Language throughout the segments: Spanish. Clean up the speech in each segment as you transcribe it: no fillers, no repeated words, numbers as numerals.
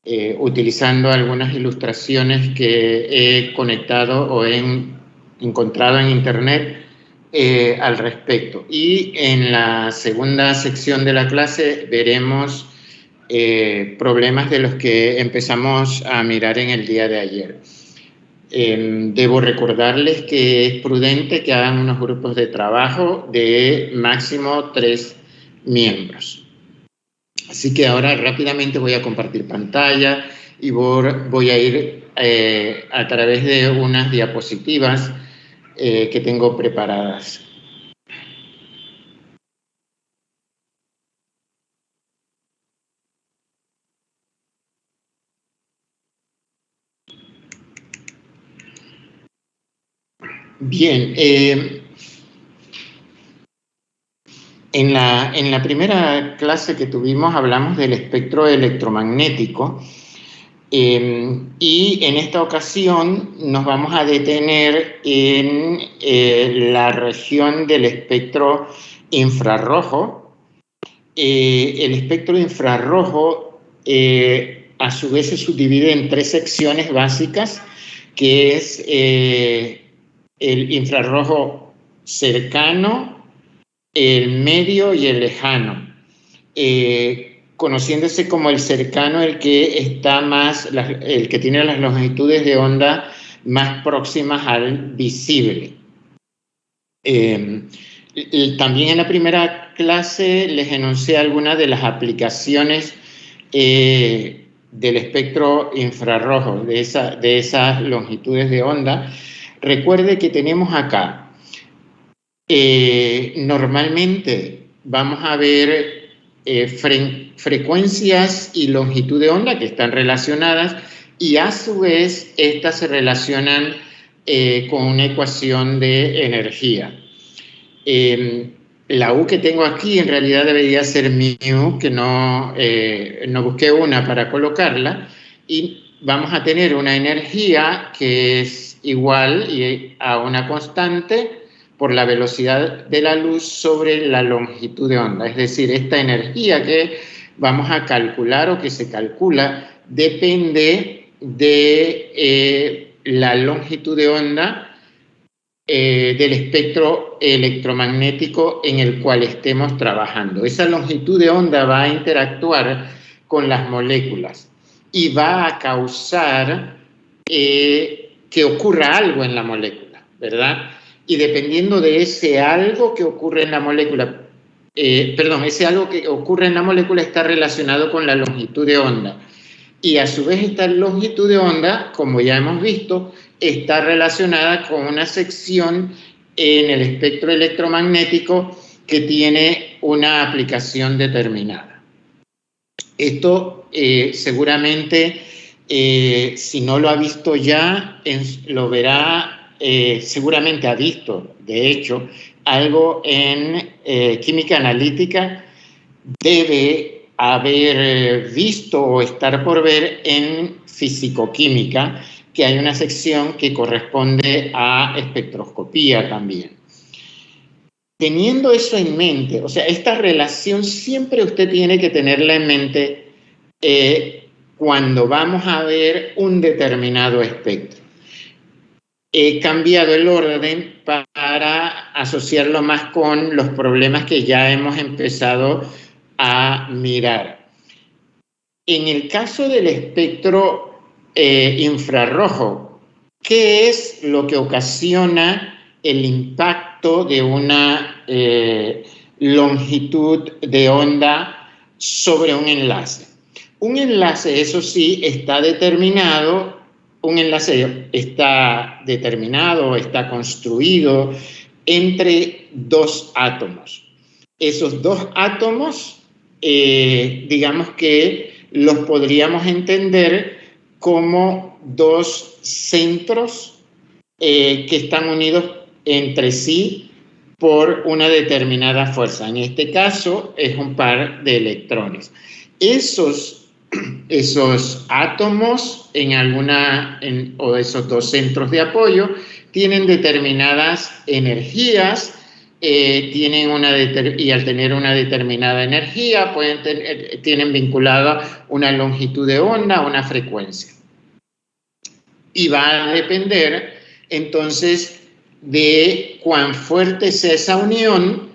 utilizando algunas ilustraciones que he conectado o he encontrado en internet al respecto. Y en la segunda sección de la clase veremos problemas de los que empezamos a mirar en el día de ayer. Debo recordarles que es prudente que hagan unos grupos de trabajo de máximo 3 miembros. Así que ahora rápidamente voy a compartir pantalla y voy a ir a través de unas diapositivas que tengo preparadas. Bien, en la primera clase que tuvimos hablamos del espectro electromagnético y en esta ocasión nos vamos a detener en la región del espectro infrarrojo. El espectro infrarrojo a su vez se subdivide en 3 secciones básicas, que es el infrarrojo cercano, el medio y el lejano, conociéndose como el cercano el que está el que tiene las longitudes de onda más próximas al visible. También en la primera clase les enuncié algunas de las aplicaciones del espectro infrarrojo, de esas longitudes de onda. Recuerde que tenemos acá normalmente vamos a ver frecuencias y longitud de onda que están relacionadas y a su vez estas se relacionan con una ecuación de energía. La U que tengo aquí en realidad debería ser mu, que no busqué una para colocarla, y vamos a tener una energía que es igual a una constante por la velocidad de la luz sobre la longitud de onda. Es decir, esta energía que vamos a calcular o que se calcula depende de la longitud de onda del espectro electromagnético en el cual estemos trabajando. Esa longitud de onda va a interactuar con las moléculas y va a causar que ocurra algo en la molécula, ¿verdad? Y dependiendo de ese algo que ocurre en la molécula, ese algo que ocurre en la molécula está relacionado con la longitud de onda. Y a su vez esta longitud de onda, como ya hemos visto, está relacionada con una sección en el espectro electromagnético que tiene una aplicación determinada. Esto seguramente, si no lo ha visto ya, lo verá. Seguramente ha visto, de hecho, algo en química analítica, debe haber visto o estar por ver en fisicoquímica, que hay una sección que corresponde a espectroscopía también. Teniendo eso en mente, o sea, esta relación siempre usted tiene que tenerla en mente cuando vamos a ver un determinado espectro. He cambiado el orden para asociarlo más con los problemas que ya hemos empezado a mirar. En el caso del espectro infrarrojo, ¿qué es lo que ocasiona el impacto de una longitud de onda sobre un enlace? Un enlace, eso sí, está determinado. Un enlace está determinado, está construido entre 2 átomos. Esos 2 átomos, digamos que los podríamos entender como 2 centros que están unidos entre sí por una determinada fuerza. En este caso es un par de electrones. Esos átomos o esos 2 centros de apoyo tienen determinadas energías y al tener una determinada energía, tienen vinculada una longitud de onda, una frecuencia. Y va a depender, entonces, de cuán fuerte sea esa unión,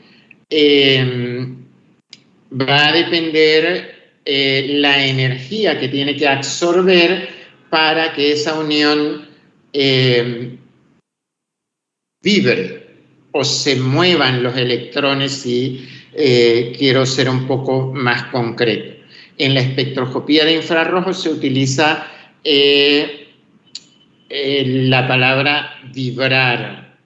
va a depender la energía que tiene que absorber para que esa unión vibre o se muevan los electrones, si quiero ser un poco más concreto. En la espectroscopía de infrarrojos se utiliza la palabra vibrar.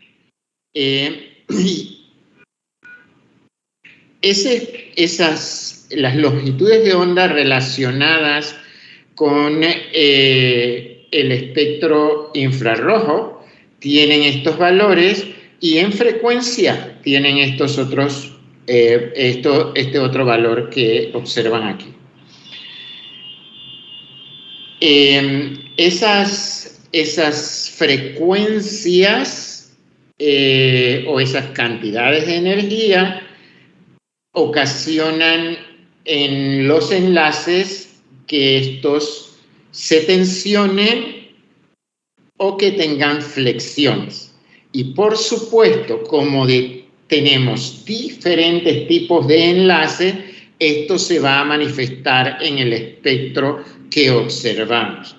Las longitudes de onda relacionadas con el espectro infrarrojo tienen estos valores, y en frecuencia tienen estos otros, este otro valor que observan aquí. Esas frecuencias o esas cantidades de energía ocasionan en los enlaces que estos se tensionen o que tengan flexiones. Y por supuesto, como tenemos diferentes tipos de enlaces, esto se va a manifestar en el espectro que observamos.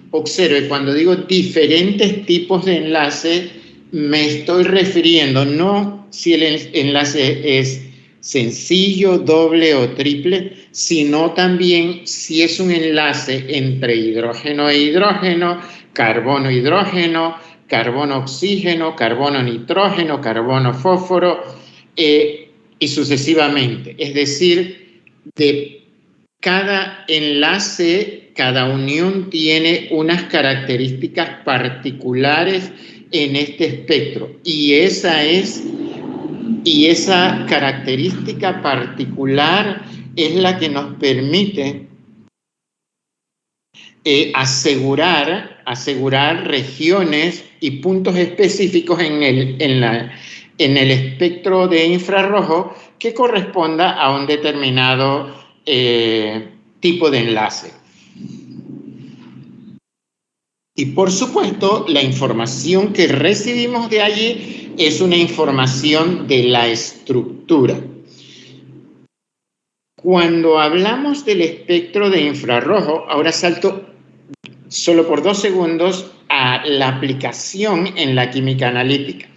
Observe, cuando digo diferentes tipos de enlace, me estoy refiriendo no si el enlace es sencillo, doble o triple, sino también si es un enlace entre hidrógeno e hidrógeno, carbono-hidrógeno, carbono-oxígeno, carbono-nitrógeno, carbono-fósforo, y sucesivamente. Es decir, de cada enlace, cada unión tiene unas características particulares en este espectro, y esa característica particular es la que nos permite asegurar regiones y puntos específicos en el espectro de infrarrojo que corresponda a un determinado tipo de enlace. Y por supuesto, la información que recibimos de allí es una información de la estructura. Cuando hablamos del espectro de infrarrojo, ahora salto solo por 2 segundos a la aplicación en la química analítica.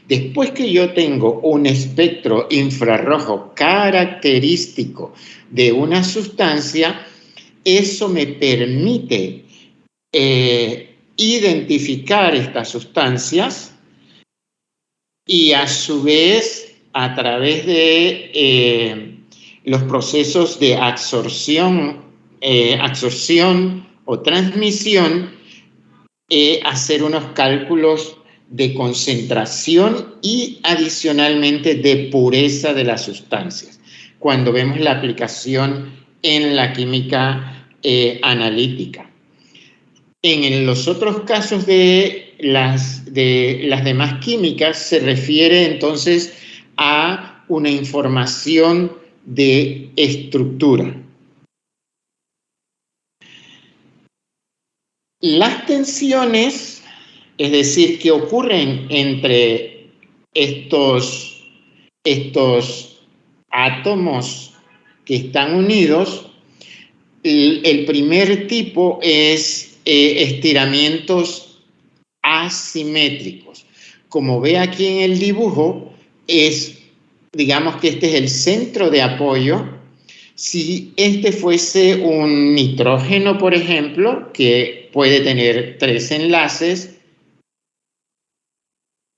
Después que yo tengo un espectro infrarrojo característico de una sustancia, eso me permite identificar estas sustancias y a su vez, a través de los procesos de absorción o transmisión, hacer unos cálculos de concentración y adicionalmente de pureza de las sustancias, cuando vemos la aplicación en la química analítica. En los otros casos de las demás químicas se refiere entonces a una información de estructura. Las tensiones, es decir, que ocurren entre estos átomos que están unidos, el primer tipo es estiramientos asimétricos. Como ve aquí en el dibujo, digamos que este es el centro de apoyo. Si este fuese un nitrógeno, por ejemplo, que puede tener 3 enlaces,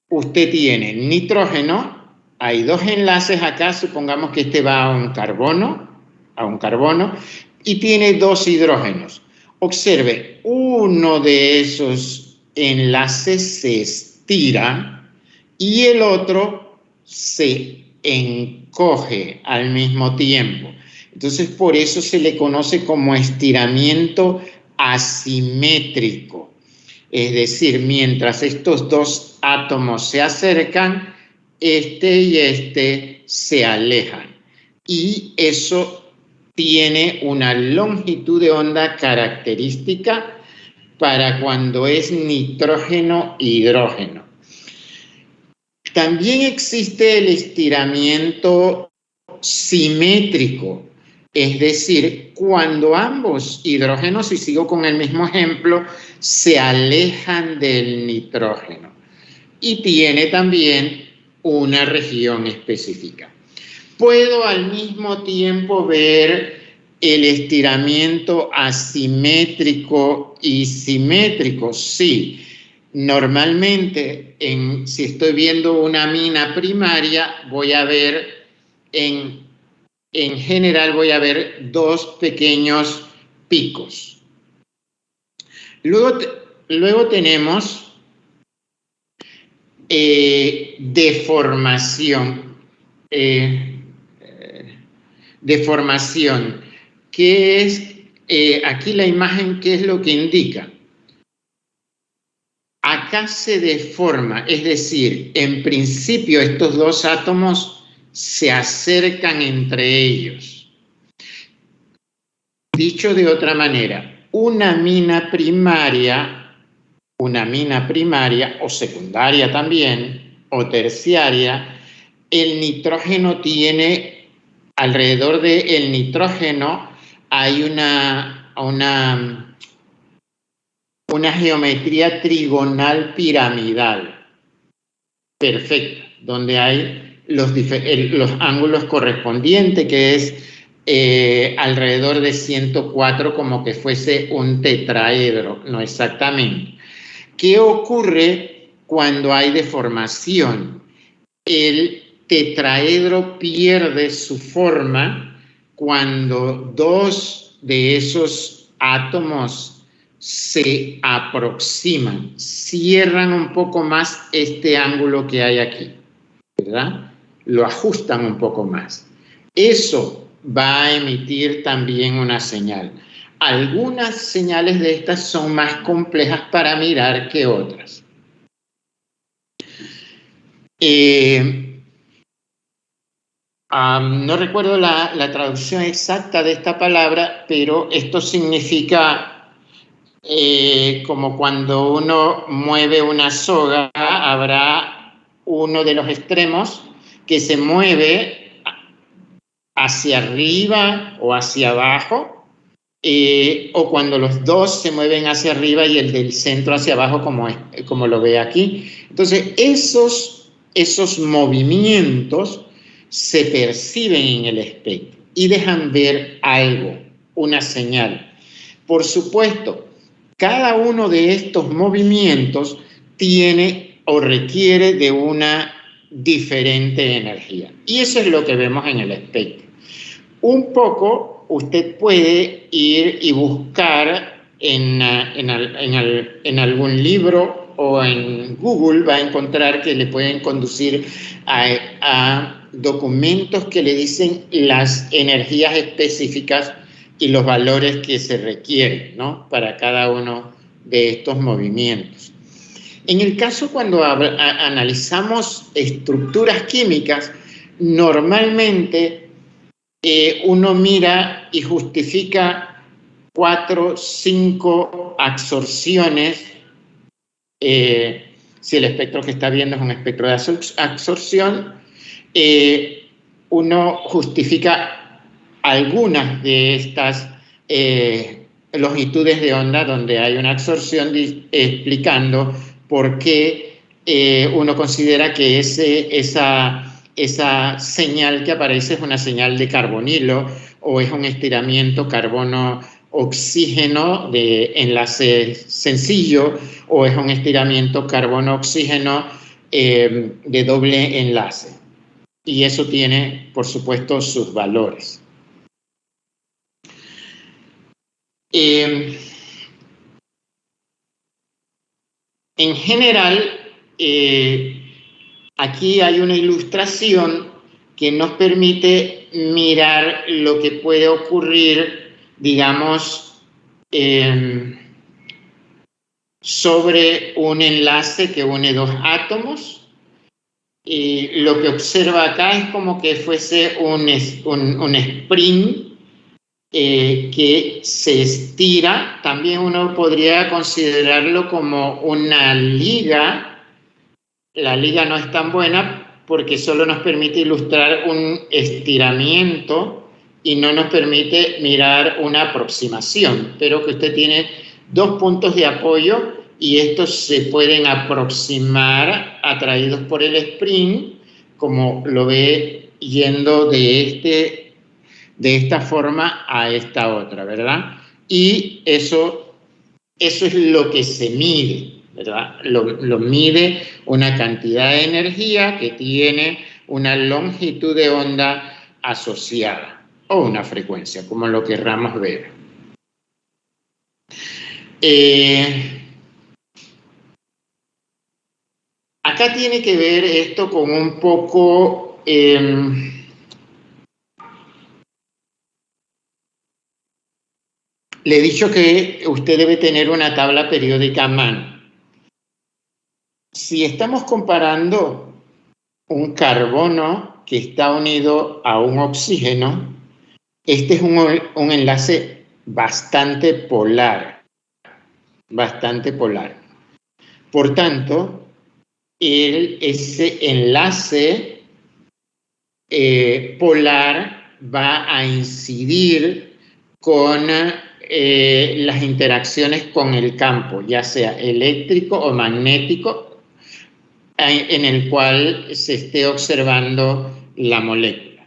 usted tiene nitrógeno, hay 2 enlaces acá, supongamos que este va a un carbono, y tiene 2 hidrógenos. Observe, uno de esos enlaces se estira y el otro se encoge al mismo tiempo. Entonces, por eso se le conoce como estiramiento asimétrico. Es decir, mientras estos 2 átomos se acercan, este y este se alejan. Y eso tiene una longitud de onda característica para cuando es nitrógeno-hidrógeno. También existe el estiramiento simétrico, es decir, cuando ambos hidrógenos, y sigo con el mismo ejemplo, se alejan del nitrógeno. Y tiene también una región específica. Puedo al mismo tiempo ver el estiramiento asimétrico y simétrico, sí. Normalmente, si estoy viendo una mina primaria, voy a ver, en general, voy a ver dos pequeños picos. Luego tenemos deformación. Deformación, que es aquí la imagen, ¿qué es lo que indica? Acá se deforma, es decir, en principio estos dos átomos se acercan entre ellos. Dicho de otra manera, una mina primaria o secundaria también, o terciaria, el nitrógeno tiene, alrededor del nitrógeno hay una geometría trigonal piramidal perfecta, donde hay los ángulos correspondientes, que es alrededor de 104, como que fuese un tetraedro, no exactamente. ¿Qué ocurre cuando hay deformación? El tetraedro pierde su forma cuando dos de esos átomos se aproximan, cierran un poco más este ángulo que hay aquí, ¿verdad? Lo ajustan un poco más. Eso va a emitir también una señal. Algunas señales de estas son más complejas para mirar que otras. No recuerdo la traducción exacta de esta palabra, pero esto significa como cuando uno mueve una soga, habrá uno de los extremos que se mueve hacia arriba o hacia abajo, o cuando los dos se mueven hacia arriba y el del centro hacia abajo, como lo ve aquí. Entonces, esos movimientos se perciben en el espectro y dejan ver algo, una señal. Por supuesto, cada uno de estos movimientos tiene o requiere de una diferente energía. Y eso es lo que vemos en el espectro. Un poco usted puede ir y buscar en algún libro o en Google, va a encontrar que le pueden conducir a documentos que le dicen las energías específicas y los valores que se requieren, ¿no?, para cada uno de estos movimientos. En el caso cuando analizamos estructuras químicas, normalmente uno mira y justifica 4, 5 absorciones. Si el espectro que está viendo es un espectro de absorción, uno justifica algunas de estas longitudes de onda donde hay una absorción, explicando por qué uno considera que esa señal que aparece es una señal de carbonilo o es un estiramiento carbono-oxígeno de enlace sencillo o es un estiramiento carbono-oxígeno de doble enlace. Y eso tiene, por supuesto, sus valores. En general, aquí hay una ilustración que nos permite mirar lo que puede ocurrir, digamos, sobre un enlace que une dos átomos. Y lo que observa acá es como que fuese un spring que se estira. También uno podría considerarlo como una liga. La liga no es tan buena porque solo nos permite ilustrar un estiramiento y no nos permite mirar una aproximación, pero que usted tiene dos puntos de apoyo y estos se pueden aproximar atraídos por el spring, como lo ve yendo de esta forma a esta otra, ¿verdad? Y eso es lo que se mide, ¿verdad? Lo mide una cantidad de energía que tiene una longitud de onda asociada, o una frecuencia, como lo querramos ver. Acá tiene que ver esto con un poco... le he dicho que usted debe tener una tabla periódica a mano. Si estamos comparando un carbono que está unido a un oxígeno, este es un enlace bastante polar, bastante polar. Por tanto, ese enlace polar va a incidir con las interacciones con el campo, ya sea eléctrico o magnético, en el cual se esté observando la molécula.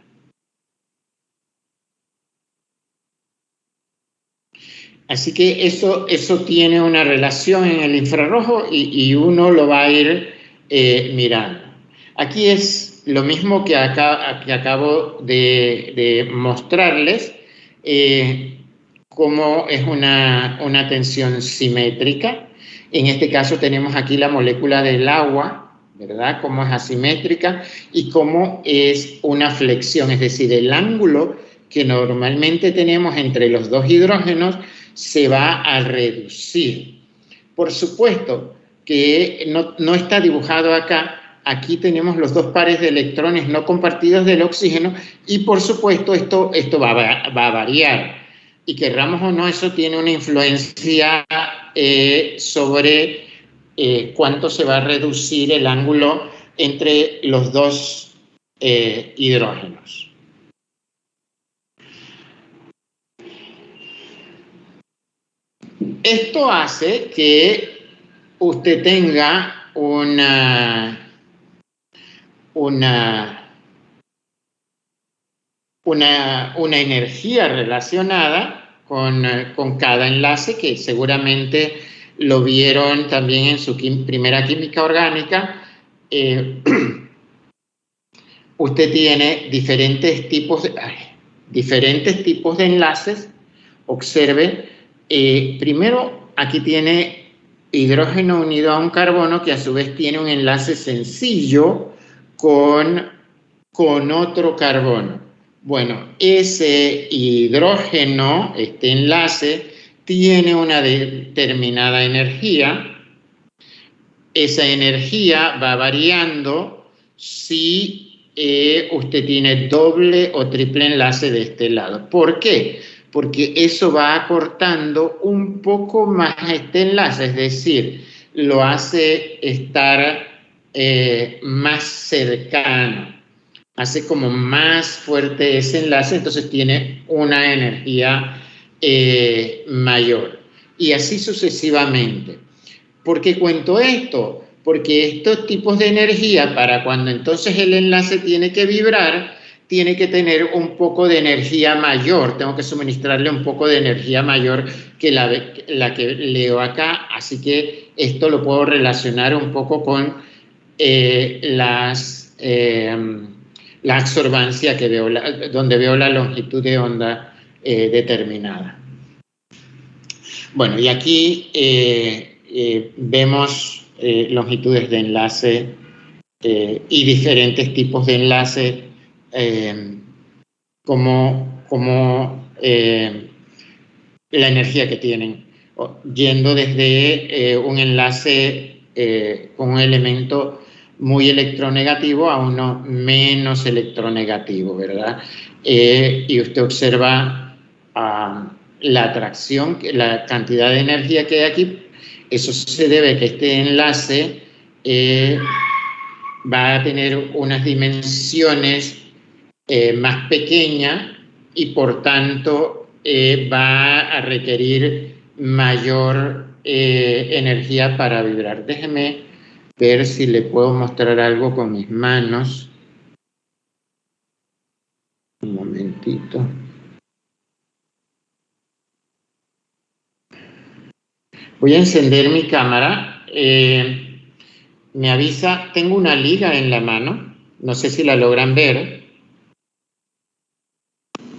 Así que eso tiene una relación en el infrarrojo y uno lo va a ir mirando. Aquí es lo mismo que acabo de mostrarles, cómo es una tensión simétrica. En este caso tenemos aquí la molécula del agua, ¿verdad? Cómo es asimétrica y cómo es una flexión, es decir, el ángulo que normalmente tenemos entre los dos hidrógenos se va a reducir. Por supuesto que no está dibujado acá. Aquí tenemos los dos pares de electrones no compartidos del oxígeno y por supuesto esto va a variar. Y querramos o no, eso tiene una influencia sobre cuánto se va a reducir el ángulo entre los dos hidrógenos. Esto hace que usted tenga una energía relacionada con cada enlace, que seguramente lo vieron también en su primera química orgánica. Usted tiene diferentes tipos de enlaces. Observe, primero aquí tiene hidrógeno unido a un carbono que a su vez tiene un enlace sencillo con otro carbono. Bueno, ese hidrógeno, este enlace, tiene una determinada energía. Esa energía va variando si usted tiene doble o triple enlace de este lado. ¿Por qué? Porque eso va acortando un poco más este enlace, es decir, lo hace estar más cercano, hace como más fuerte ese enlace, entonces tiene una energía mayor. Y así sucesivamente. ¿Por qué cuento esto? Porque estos tipos de energía, para cuando entonces el enlace tiene que vibrar, tiene que tener un poco de energía mayor, tengo que suministrarle un poco de energía mayor que la que leo acá, así que esto lo puedo relacionar un poco con la absorbancia que veo, donde veo la longitud de onda determinada. Bueno, y aquí vemos longitudes de enlace y diferentes tipos de enlace, como la energía que tienen, yendo desde un enlace con un elemento muy electronegativo a uno menos electronegativo, ¿verdad? Y usted observa la atracción, la cantidad de energía que hay aquí. Eso se debe a que este enlace va a tener unas dimensiones más pequeñas y por tanto va a requerir mayor energía para vibrar. Déjeme ver si le puedo mostrar algo con mis manos. Un momentito. Voy a encender mi cámara. Me avisa, tengo una liga en la mano. No sé si la logran ver.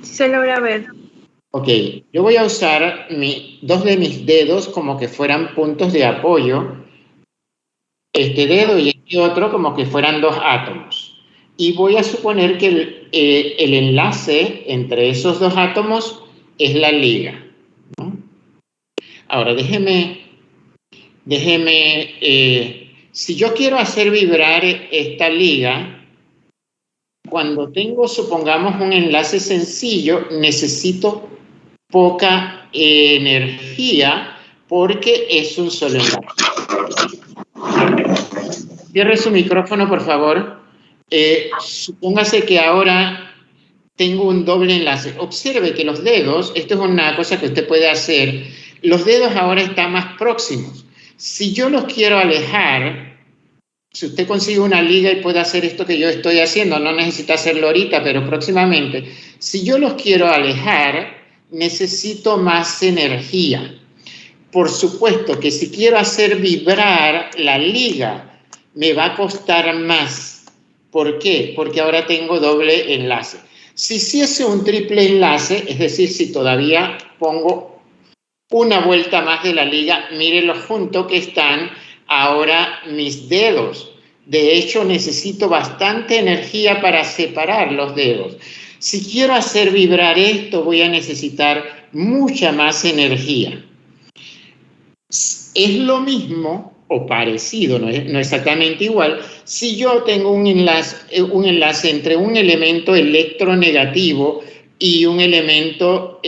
Sí se logra ver. Ok, yo voy a usar dos de mis dedos como que fueran puntos de apoyo. Este dedo y este otro como que fueran dos átomos. Y voy a suponer que el enlace entre esos dos átomos es la liga, ¿no? Ahora, si yo quiero hacer vibrar esta liga, cuando tengo, supongamos, un enlace sencillo, necesito poca energía porque es un solo enlace. Cierre su micrófono, por favor. Supóngase que ahora tengo un doble enlace. Observe que los dedos, esto es una cosa que usted puede hacer, los dedos ahora están más próximos. Si yo los quiero alejar, si usted consigue una liga y puede hacer esto que yo estoy haciendo, no necesita hacerlo ahorita, pero próximamente, si yo los quiero alejar, necesito más energía. Por supuesto que si quiero hacer vibrar la liga, me va a costar más. ¿Por qué? Porque ahora tengo doble enlace. Si hiciese un triple enlace, es decir, si todavía pongo una vuelta más de la liga, mire lo junto que están ahora mis dedos. De hecho, necesito bastante energía para separar los dedos. Si quiero hacer vibrar esto, voy a necesitar mucha más energía. Es lo mismo o parecido, no exactamente igual, si yo tengo un enlace entre un elemento electronegativo y un elemento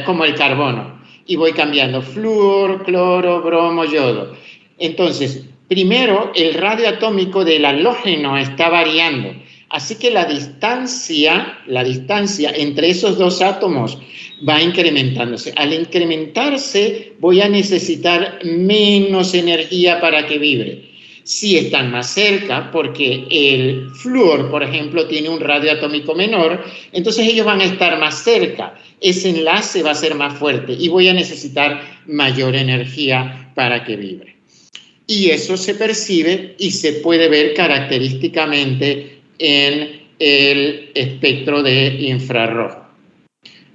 como el carbono, y voy cambiando flúor, cloro, bromo, yodo. Entonces, primero, el radio atómico del halógeno está variando, así que la distancia entre esos dos átomos va incrementándose. Al incrementarse, voy a necesitar menos energía para que vibre. Si están más cerca, porque el flúor, por ejemplo, tiene un radio atómico menor, entonces ellos van a estar más cerca. Ese enlace va a ser más fuerte y voy a necesitar mayor energía para que vibre. Y eso se percibe y se puede ver característicamente en el espectro de infrarrojo.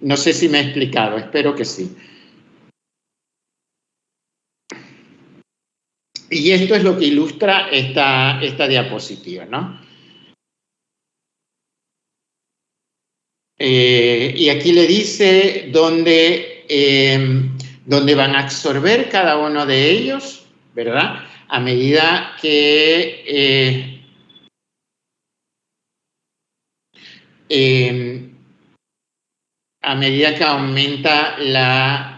No sé si me he explicado, espero que sí. Y esto es lo que ilustra esta diapositiva, ¿no? Y aquí le dice dónde van a absorber cada uno de ellos, ¿verdad? A medida que aumenta la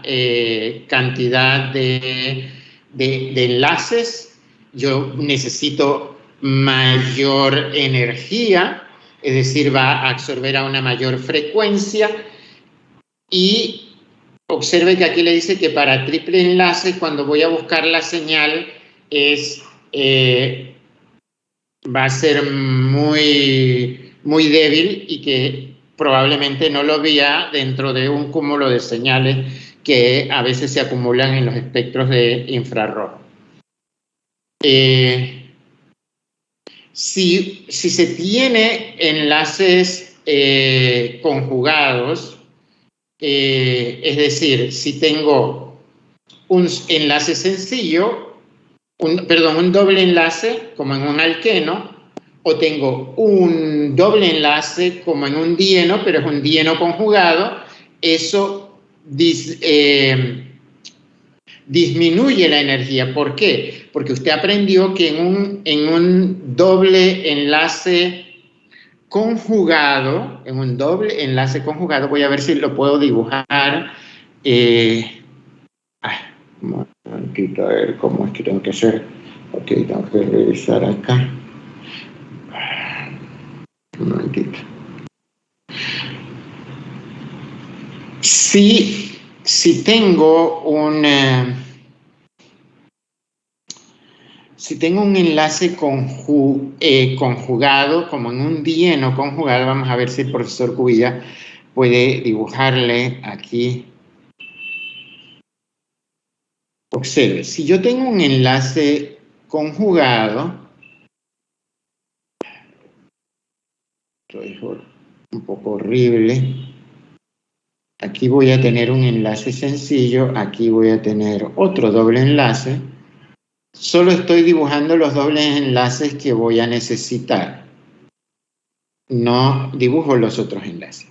cantidad de enlaces, yo necesito mayor energía, es decir, va a absorber a una mayor frecuencia. Y observe que aquí le dice que para triple enlace, cuando voy a buscar la señal, va a ser muy, muy débil y que probablemente no lo vea dentro de un cúmulo de señales que a veces se acumulan en los espectros de infrarrojo. Si se tiene enlaces conjugados, es decir, si tengo un enlace sencillo, un doble enlace, como en un alqueno, o tengo un doble enlace como en un dieno, pero es un dieno conjugado, eso disminuye la energía. ¿Por qué? Porque usted aprendió que en un doble enlace conjugado, voy a ver si lo puedo dibujar. Un momentito, a ver cómo es que tengo que hacer. Ok, tengo que revisar acá. Un momentito. Si tengo un enlace conjugado, como en un dieno conjugado, vamos a ver si el profesor Cubilla puede dibujarle aquí. Observe, si yo tengo un enlace conjugado, esto es un poco horrible. Aquí voy a tener un enlace sencillo, aquí voy a tener otro doble enlace. Solo estoy dibujando los dobles enlaces que voy a necesitar. No dibujo los otros enlaces.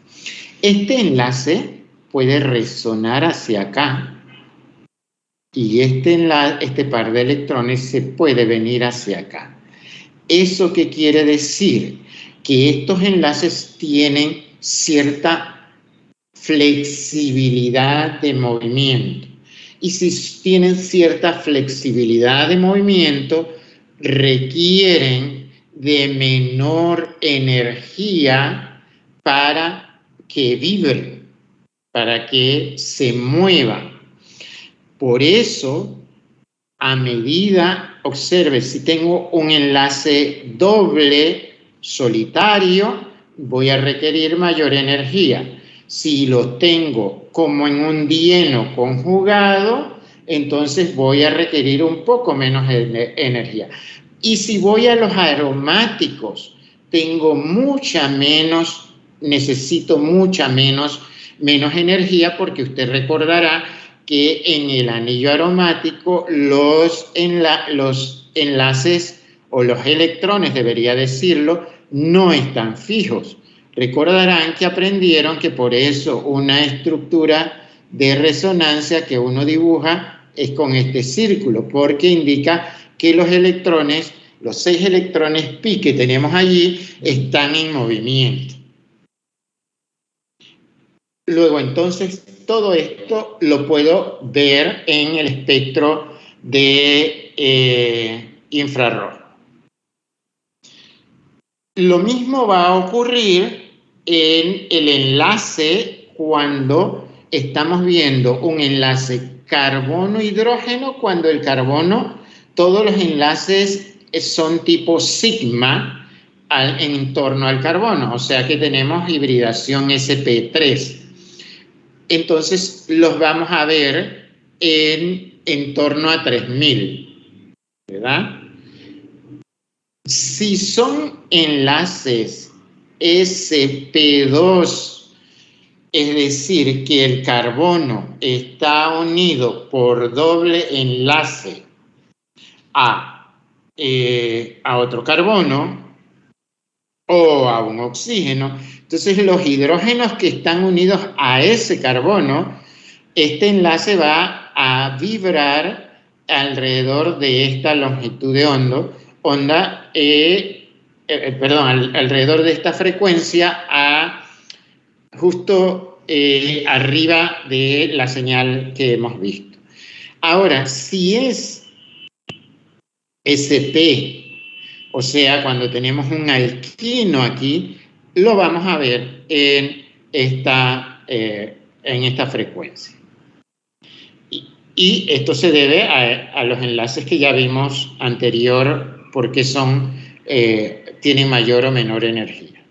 Este enlace puede resonar hacia acá y este par de electrones se puede venir hacia acá. ¿Eso qué quiere decir? Que estos enlaces tienen cierta flexibilidad de movimiento. Y si tienen cierta flexibilidad de movimiento, requieren de menor energía para que vibren, para que se muevan. Por eso, a medida, observe, si tengo un enlace doble solitario, voy a requerir mayor energía. Si lo tengo como en un dieno conjugado, entonces voy a requerir un poco menos energía. Y si voy a los aromáticos, necesito mucha menos energía, porque usted recordará que en el anillo aromático los enlaces o los electrones, debería decirlo, no están fijos. Recordarán que aprendieron que por eso una estructura de resonancia que uno dibuja es con este círculo, porque indica que los electrones, los 6 electrones pi que tenemos allí, están en movimiento. Luego, entonces, todo esto lo puedo ver en el espectro de infrarrojo. Lo mismo va a ocurrir en el enlace cuando estamos viendo un enlace carbono-hidrógeno, cuando el carbono, todos los enlaces son tipo sigma en torno al carbono, o sea que tenemos hibridación sp3. Entonces los vamos a ver en torno a 3000, ¿verdad? Si son enlaces sp2, es decir, que el carbono está unido por doble enlace a otro carbono o a un oxígeno, entonces los hidrógenos que están unidos a ese carbono, este enlace va a vibrar alrededor de esta longitud de onda, alrededor de esta frecuencia, justo arriba de la señal que hemos visto. Ahora, si es SP, o sea, cuando tenemos un alquino aquí, lo vamos a ver en esta frecuencia. Y esto se debe a los enlaces que ya vimos anterior, porque tienen mayor o menor energía.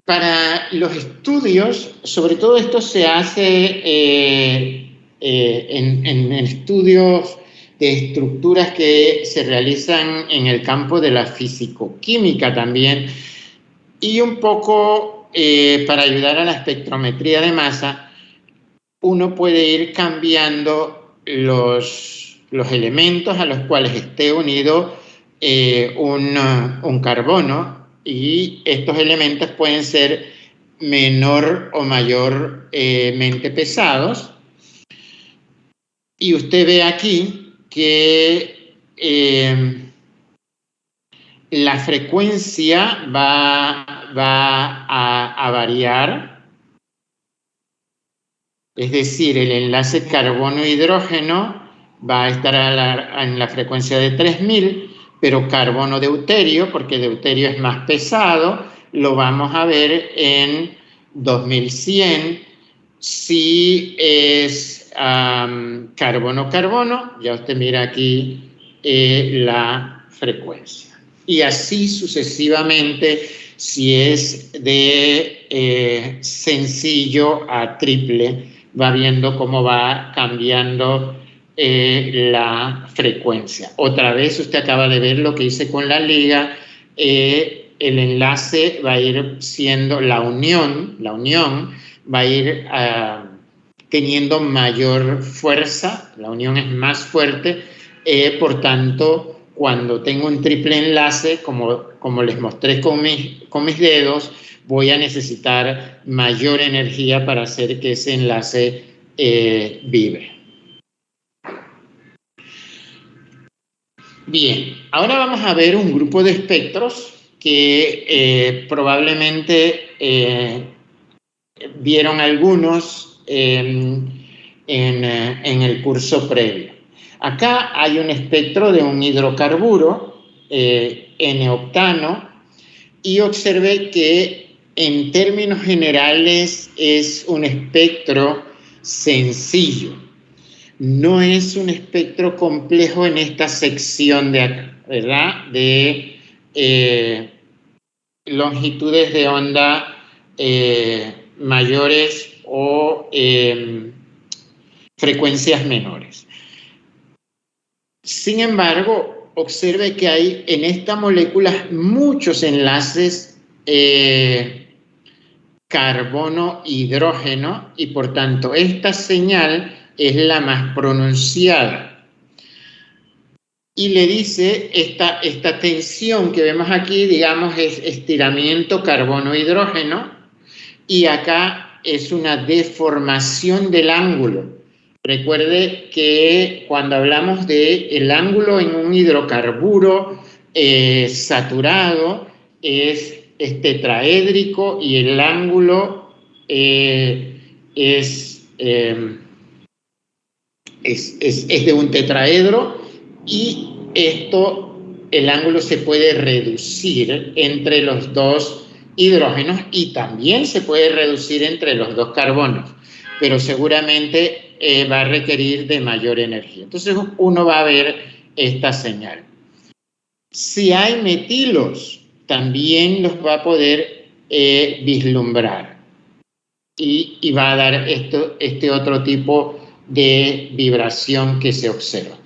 Para los estudios, sobre todo esto se hace en estudios de estructuras que se realizan en el campo de la fisicoquímica también, y un poco para ayudar a la espectrometría de masa, uno puede ir cambiando los elementos a los cuales esté unido un carbono, y estos elementos pueden ser menor o mayormente pesados. Y usted ve aquí que la frecuencia va a variar, es decir, el enlace carbono-hidrógeno va a estar en la frecuencia de 3000, pero carbono deuterio, porque deuterio es más pesado, lo vamos a ver en 2100. Si es carbono-carbono, ya usted mira aquí la frecuencia. Y así sucesivamente, si es de sencillo a triple, va viendo cómo va cambiando la frecuencia. Otra vez usted acaba de ver lo que hice con la liga. El enlace va a ir siendo la unión va a ir teniendo mayor fuerza, la unión es más fuerte, por tanto, cuando tengo un triple enlace, como les mostré con mis dedos, voy a necesitar mayor energía para hacer que ese enlace vibre. Bien, ahora vamos a ver un grupo de espectros que probablemente vieron algunos en el curso previo. Acá hay un espectro de un hidrocarburo, N-octano, y observé que en términos generales es un espectro sencillo. No es un espectro complejo en esta sección de acá, ¿verdad? De longitudes de onda mayores o frecuencias menores. Sin embargo, observe que hay en esta molécula muchos enlaces carbono-hidrógeno y por tanto esta señal es la más pronunciada. Y le dice, esta tensión que vemos aquí, digamos, es estiramiento carbono-hidrógeno, y acá es una deformación del ángulo. Recuerde que cuando hablamos del ángulo en un hidrocarburo saturado es tetraédrico y el ángulo es de un tetraedro, y el ángulo se puede reducir entre los dos hidrógenos y también se puede reducir entre los dos carbonos, pero seguramente va a requerir de mayor energía. Entonces uno va a ver esta señal. Si hay metilos, también los va a poder vislumbrar y va a dar este otro tipo de vibración que se observa.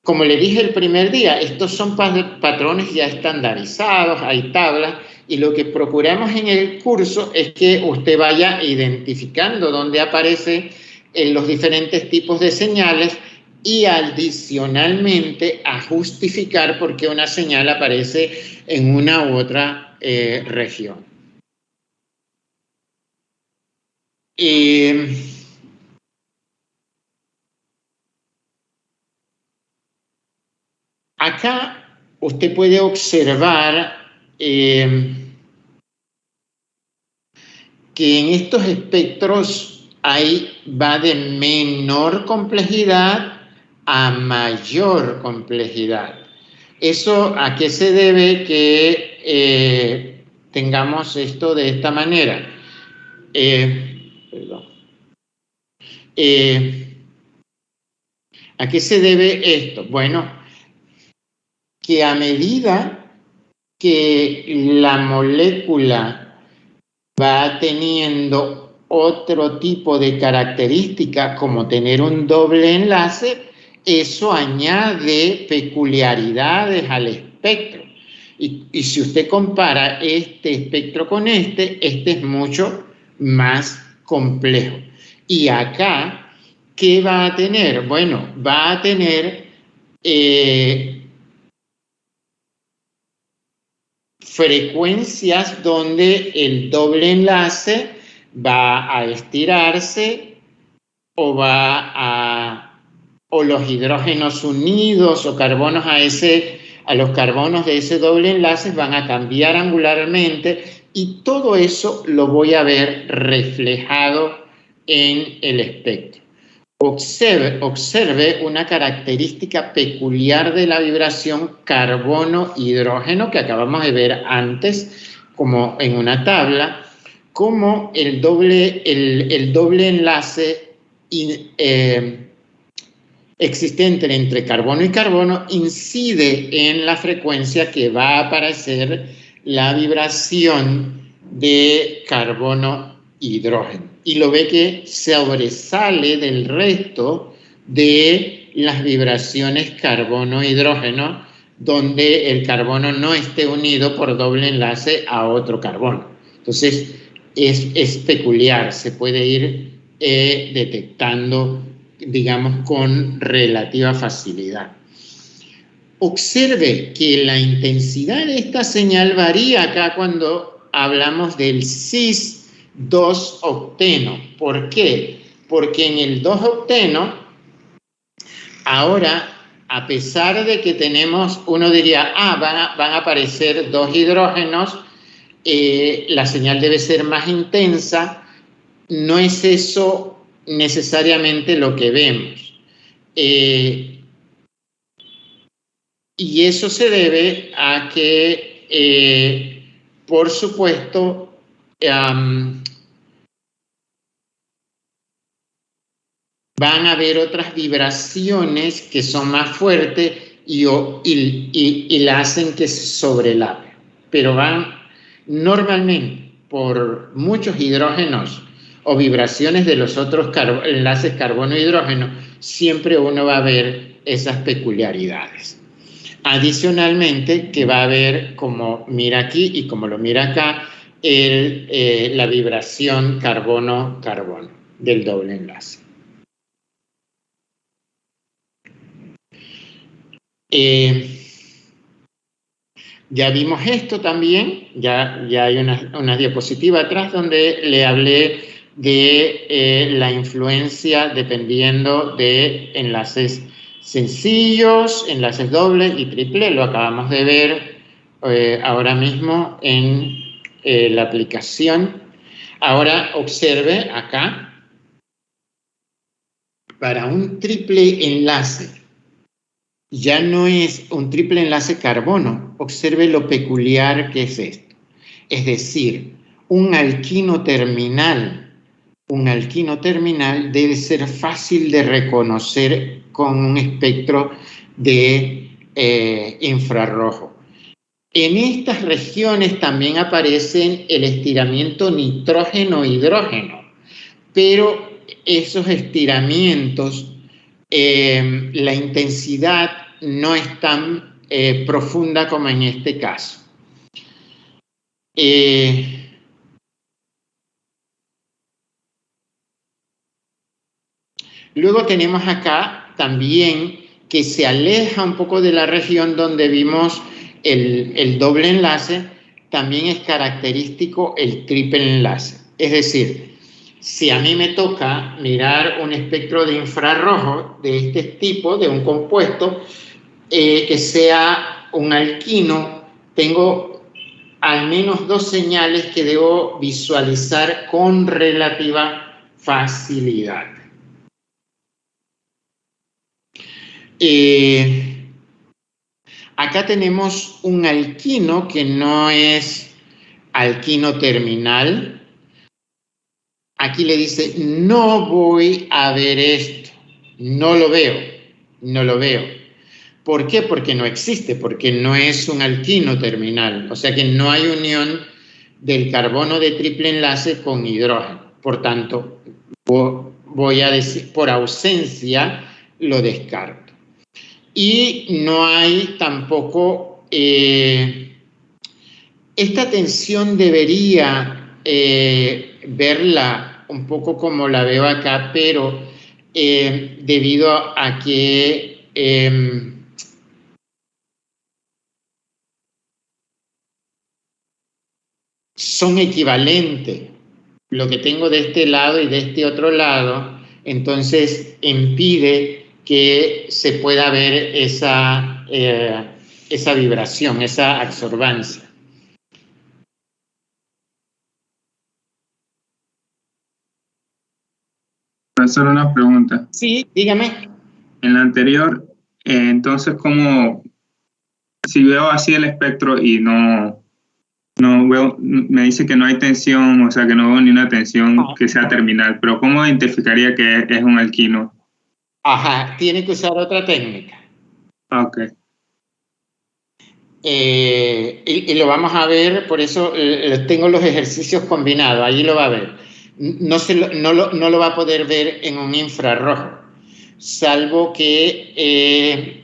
Como le dije el primer día, estos son patrones ya estandarizados, hay tablas, y lo que procuramos en el curso es que usted vaya identificando dónde aparecen los diferentes tipos de señales y adicionalmente a justificar por qué una señal aparece en una u otra región. Acá usted puede observar que en estos espectros va de menor complejidad a mayor complejidad. ¿Eso a qué se debe que tengamos esto de esta manera? ¿A qué se debe esto? Bueno, que a medida que la molécula va teniendo otro tipo de característica, como tener un doble enlace, eso añade peculiaridades al espectro. Y si usted compara este espectro con este es mucho más complejo. Y acá, ¿qué va a tener? Bueno, va a tener frecuencias donde el doble enlace va a estirarse o o los hidrógenos unidos o carbonos a los carbonos de ese doble enlace van a cambiar angularmente, y todo eso lo voy a ver reflejado en el espectro. Observe una característica peculiar de la vibración carbono-hidrógeno que acabamos de ver antes, como en una tabla, como el doble enlace existente entre carbono y carbono incide en la frecuencia que va a aparecer la vibración de carbono-hidrógeno. Y lo ve que sobresale del resto de las vibraciones carbono-hidrógeno, donde el carbono no esté unido por doble enlace a otro carbono. Entonces, es peculiar, se puede ir detectando, digamos, con relativa facilidad. Observe que la intensidad de esta señal varía acá cuando hablamos del cis 2-octeno. ¿Por qué? Porque en el 2-octeno, ahora, a pesar de que tenemos, uno diría, van a aparecer dos hidrógenos, la señal debe ser más intensa. No es eso necesariamente lo que vemos. Y eso se debe a que, por supuesto, van a haber otras vibraciones que son más fuertes y la hacen que se sobrelape. Pero van normalmente por muchos hidrógenos o vibraciones de los otros enlaces carbono-hidrógeno, siempre uno va a ver esas peculiaridades. Adicionalmente, que va a haber, como mira aquí y como lo mira acá, la vibración carbono-carbono del doble enlace. Ya vimos esto también, ya hay una diapositiva atrás donde le hablé de la influencia dependiendo de enlaces sencillos, enlaces dobles y triples. Lo acabamos de ver ahora mismo en la aplicación. Ahora observe acá, para un triple enlace, ya no es un triple enlace carbono. Observe lo peculiar que es esto. Es decir, un alquino terminal debe ser fácil de reconocer con un espectro de infrarrojo. En estas regiones también aparecen el estiramiento nitrógeno-hidrógeno, pero esos estiramientos, la intensidad no es tan profunda como en este caso. Luego tenemos acá también que se aleja un poco de la región donde vimos el doble enlace. También es característico el triple enlace. Es decir, si a mí me toca mirar un espectro de infrarrojo de este tipo, de un compuesto, que sea un alquino, tengo al menos dos señales que debo visualizar con relativa facilidad. Acá tenemos un alquino que no es alquino terminal. Aquí le dice, no voy a ver esto, no lo veo. ¿Por qué? Porque no existe, porque no es un alquino terminal, o sea que no hay unión del carbono de triple enlace con hidrógeno. Por tanto, voy a decir, por ausencia, lo descarto. Y no hay tampoco, esta tensión debería verla un poco como la veo acá, pero debido a que son equivalentes, lo que tengo de este lado y de este otro lado, entonces impide que se pueda ver esa vibración, esa absorbancia. Profesor, una pregunta. Sí, dígame. En la anterior, entonces, ¿cómo, si veo así el espectro y no veo, me dice que no hay tensión, o sea, que no veo ni una tensión que sea terminal, pero ¿cómo identificaría que es un alquino? Ajá, tiene que usar otra técnica. Ok. Y lo vamos a ver, por eso tengo los ejercicios combinados, allí lo va a ver. No lo va a poder ver en un infrarrojo, salvo que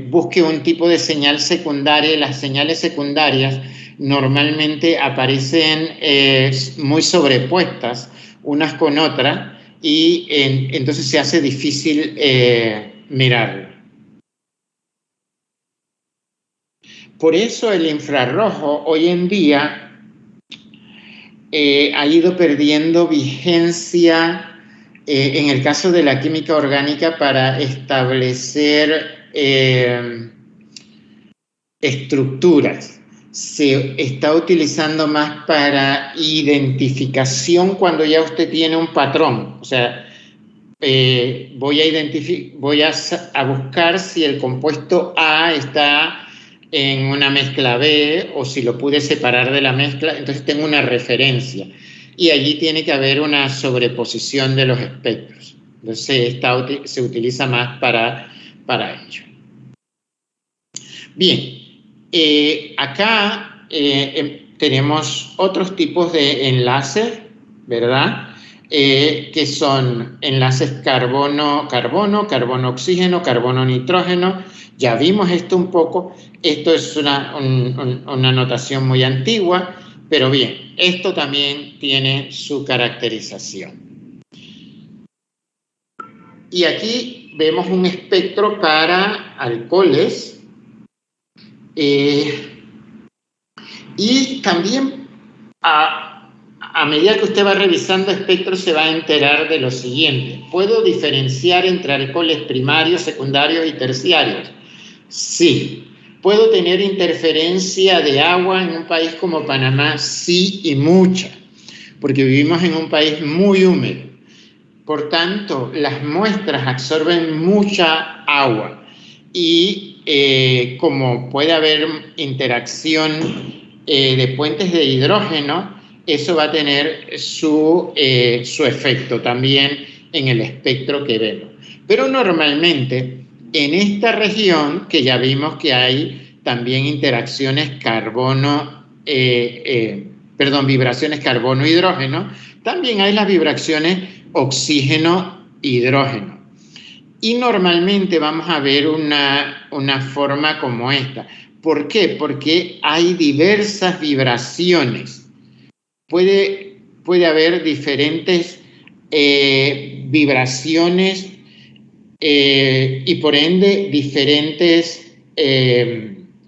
busque un tipo de señal secundaria. Las señales secundarias normalmente aparecen muy sobrepuestas unas con otras y entonces se hace difícil mirarlo. Por eso el infrarrojo hoy en día ha ido perdiendo vigencia en el caso de la química orgánica para establecer estructuras. Se está utilizando más para identificación cuando ya usted tiene un patrón. O sea, voy a buscar si el compuesto A está en una mezcla B o si lo pude separar de la mezcla, entonces tengo una referencia. Y allí tiene que haber una sobreposición de los espectros. Entonces se utiliza más para ello. Bien, acá tenemos otros tipos de enlaces, ¿verdad? Que son enlaces carbono-carbono, carbono-oxígeno, carbono-nitrógeno. Ya vimos esto un poco. Esto es una notación muy antigua, pero bien, esto también tiene su caracterización. Y aquí vemos un espectro para alcoholes. Y también a medida que usted va revisando espectros se va a enterar de lo siguiente. ¿Puedo diferenciar entre alcoholes primarios, secundarios y terciarios? Sí. ¿Puedo tener interferencia de agua en un país como Panamá? Sí, y mucha, porque vivimos en un país muy húmedo. Por tanto, las muestras absorben mucha agua y como puede haber interacción de puentes de hidrógeno, eso va a tener su efecto también en el espectro que vemos. Pero normalmente en esta región, que ya vimos que hay también interacciones vibraciones carbono-hidrógeno, también hay las vibraciones oxígeno-hidrógeno. Y normalmente vamos a ver una forma como esta. ¿Por qué? Porque hay diversas vibraciones. Puede haber diferentes vibraciones y por ende diferentes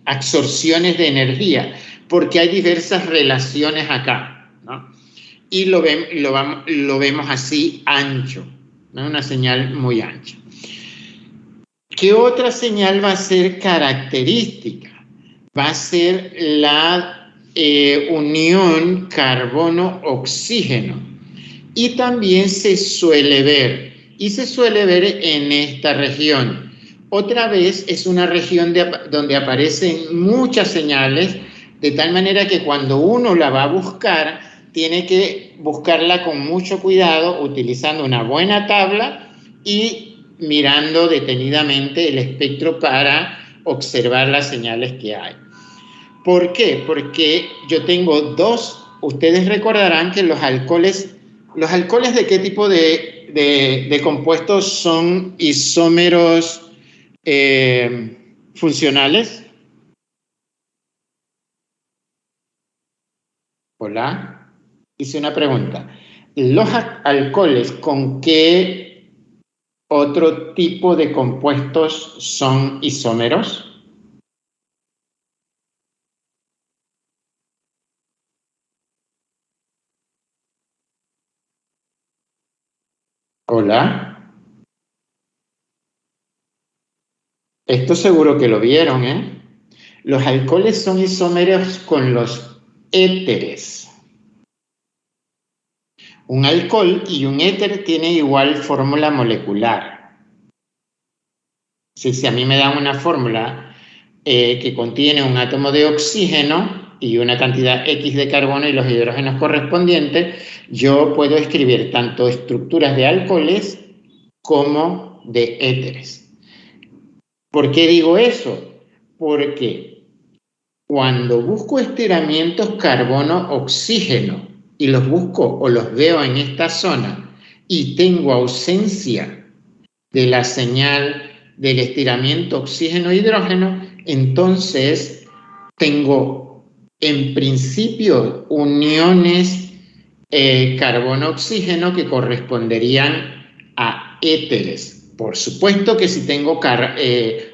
absorciones de energía, porque hay diversas relaciones acá, ¿no? Y lo vemos así ancho, ¿no? Una señal muy ancha. ¿Qué otra señal va a ser característica? Va a ser la unión carbono-oxígeno. Y también se suele ver en esta región. Otra vez es una región donde aparecen muchas señales, de tal manera que cuando uno la va a buscar, tiene que buscarla con mucho cuidado, utilizando una buena tabla y mirando detenidamente el espectro para observar las señales que hay. ¿Por qué? Porque yo tengo dos. Ustedes recordarán que los alcoholes ¿de qué tipo de compuestos son isómeros funcionales? Hola, hice una pregunta. ¿Los alcoholes con qué otro tipo de compuestos son isómeros? Hola. Esto seguro que lo vieron, ¿eh? Los alcoholes son isómeros con los éteres. Un alcohol y un éter tienen igual fórmula molecular. Si a mí me dan una fórmula que contiene un átomo de oxígeno y una cantidad X de carbono y los hidrógenos correspondientes, yo puedo escribir tanto estructuras de alcoholes como de éteres. ¿Por qué digo eso? Porque cuando busco estiramientos carbono-oxígeno y los busco o los veo en esta zona y tengo ausencia de la señal del estiramiento oxígeno-hidrógeno, entonces tengo en principio uniones carbono-oxígeno que corresponderían a éteres. Por supuesto que si tengo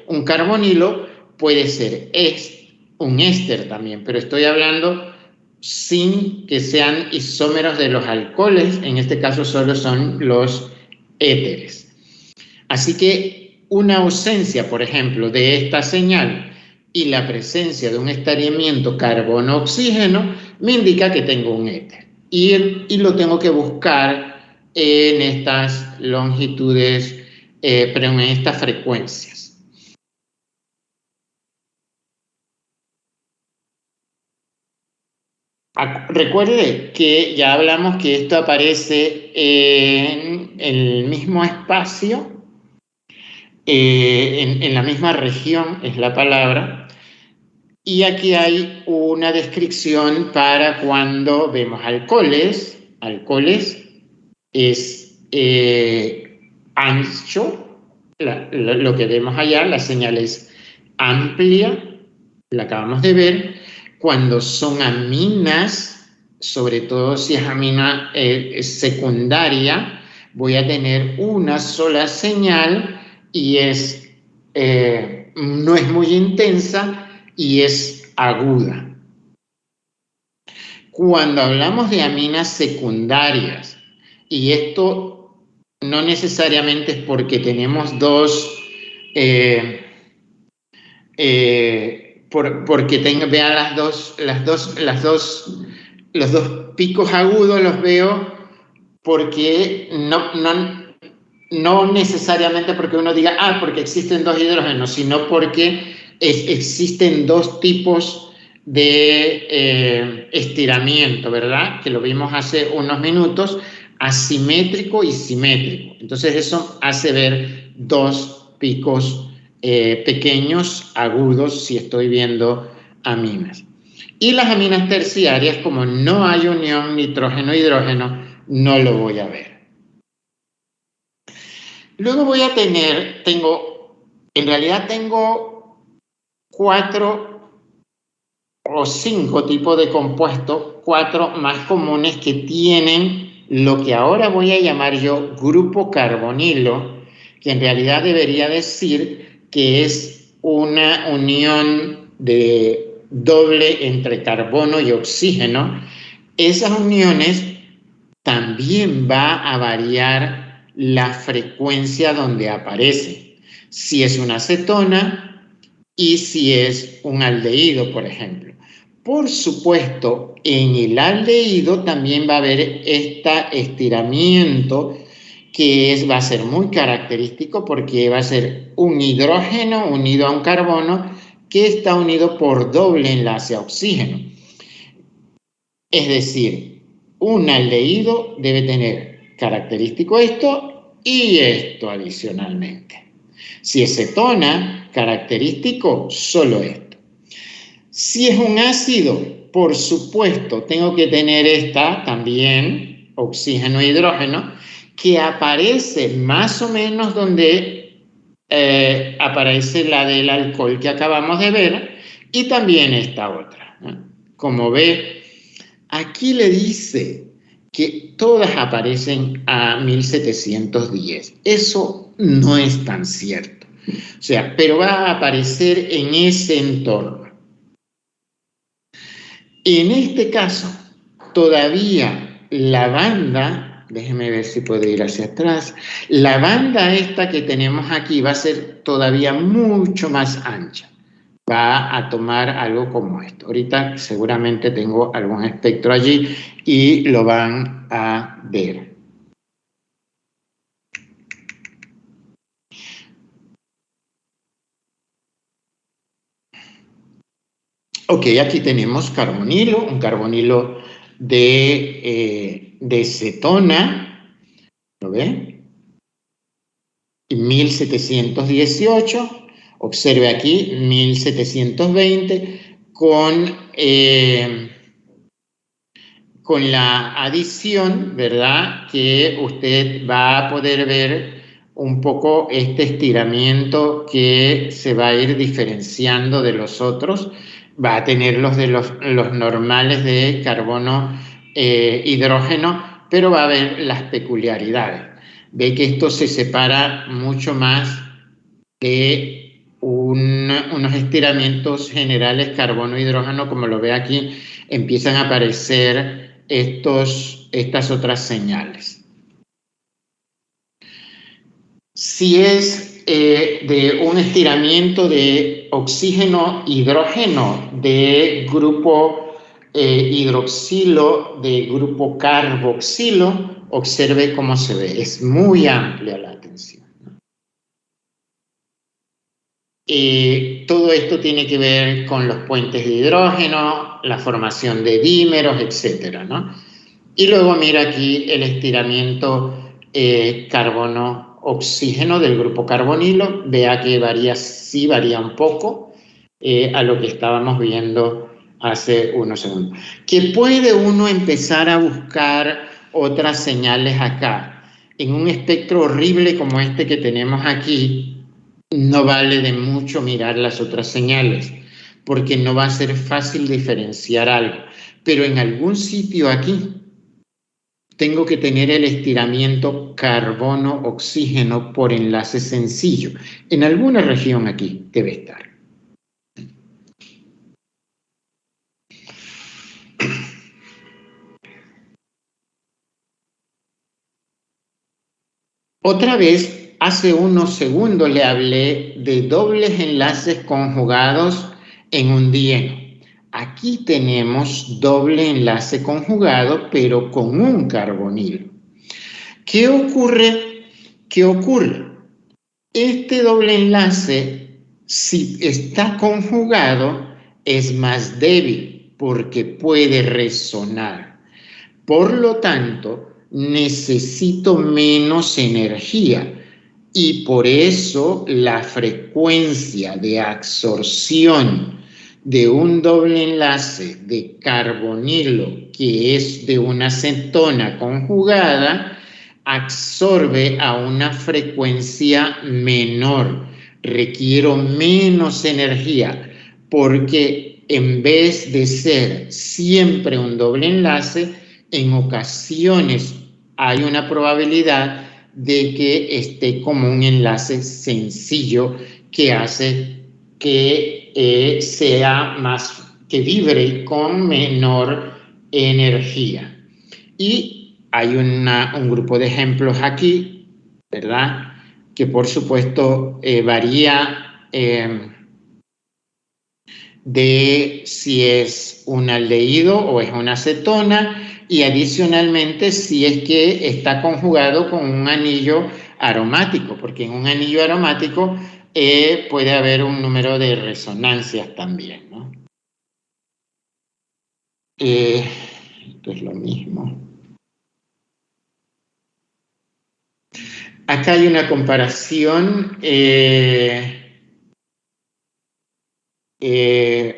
un carbonilo puede ser un éster también, pero estoy hablando sin que sean isómeros de los alcoholes, en este caso solo son los éteres. Así que una ausencia, por ejemplo, de esta señal y la presencia de un estiramiento carbono-oxígeno me indica que tengo un éter. Y lo tengo que buscar en estas longitudes, pero en estas frecuencias. Recuerde que ya hablamos que esto aparece en el mismo espacio, en la misma región es la palabra, y aquí hay una descripción para cuando vemos alcoholes. Alcoholes es ancho, lo que vemos allá, la señal es amplia, la acabamos de ver. Cuando son aminas, sobre todo si es amina secundaria, voy a tener una sola señal y no es muy intensa y es aguda. Cuando hablamos de aminas secundarias, y esto no necesariamente es porque tenemos porque vean los dos picos agudos, los veo porque no necesariamente porque uno diga, porque existen dos hidrógenos, sino porque existen dos tipos de estiramiento, ¿verdad? Que lo vimos hace unos minutos, asimétrico y simétrico. Entonces eso hace ver dos picos pequeños, agudos, si estoy viendo aminas. Y las aminas terciarias, como no hay unión nitrógeno-hidrógeno, no lo voy a ver. Luego en realidad tengo 4 o 5 tipos de compuestos, 4 más comunes que tienen lo que ahora voy a llamar yo grupo carbonilo, que en realidad debería decir que es una unión de doble entre carbono y oxígeno. Esas uniones también va a variar la frecuencia donde aparece, si es una cetona y si es un aldehído, por ejemplo. Por supuesto, en el aldehído también va a haber este estiramiento que va a ser muy característico porque va a ser un hidrógeno unido a un carbono que está unido por doble enlace a oxígeno. Es decir, un aldehído debe tener característico esto y esto adicionalmente. Si es cetona, característico solo esto. Si es un ácido, por supuesto, tengo que tener esta también, oxígeno e hidrógeno, que aparece más o menos donde aparece la del alcohol que acabamos de ver y también esta otra, ¿no? Como ve, aquí le dice que todas aparecen a 1710. Eso no es tan cierto. O sea, pero va a aparecer en ese entorno. En este caso, todavía la banda Déjeme ver si puedo ir hacia atrás. La banda esta que tenemos aquí va a ser todavía mucho más ancha. Va a tomar algo como esto. Ahorita seguramente tengo algún espectro allí y lo van a ver. Ok, aquí tenemos carbonilo, un carbonilo de cetona, ¿lo ve? 1718, observe aquí 1720 con la adición, ¿verdad? Que usted va a poder ver un poco este estiramiento que se va a ir diferenciando de los otros. Va a tener los normales de carbono hidrógeno, pero va a haber las peculiaridades. Ve que esto se separa mucho más de unos estiramientos generales carbono-hidrógeno, como lo ve aquí, empiezan a aparecer estas otras señales. Si es de un estiramiento de oxígeno-hidrógeno de grupo hidroxilo, de grupo carboxilo, observe cómo se ve, es muy amplia la atención. Todo esto tiene que ver con los puentes de hidrógeno, la formación de dímeros, etcétera, ¿no? Y luego mira aquí el estiramiento carbono-oxígeno del grupo carbonilo. Vea que sí varía un poco a lo que estábamos viendo hace unos segundos. Que puede uno empezar a buscar otras señales acá. En un espectro horrible como este que tenemos aquí, no vale de mucho mirar las otras señales, porque no va a ser fácil diferenciar algo. Pero en algún sitio aquí tengo que tener el estiramiento carbono-oxígeno por enlace sencillo. En alguna región aquí debe estar. Otra vez, hace unos segundos le hablé de dobles enlaces conjugados en un dieno. Aquí tenemos doble enlace conjugado, pero con un carbonilo. ¿Qué ocurre? Este doble enlace, si está conjugado, es más débil porque puede resonar. Por lo tanto, necesito menos energía y por eso la frecuencia de absorción de un doble enlace de carbonilo que es de una cetona conjugada absorbe a una frecuencia menor. Requiero menos energía porque en vez de ser siempre un doble enlace, en ocasiones hay una probabilidad de que esté como un enlace sencillo que hace que sea más, que vibre con menor energía. Y hay un grupo de ejemplos aquí, ¿verdad? Que por supuesto varía de si es un aldehído o es una cetona, y adicionalmente si es que está conjugado con un anillo aromático, porque en un anillo aromático puede haber un número de resonancias también, ¿no? Esto es lo mismo. Acá hay una comparación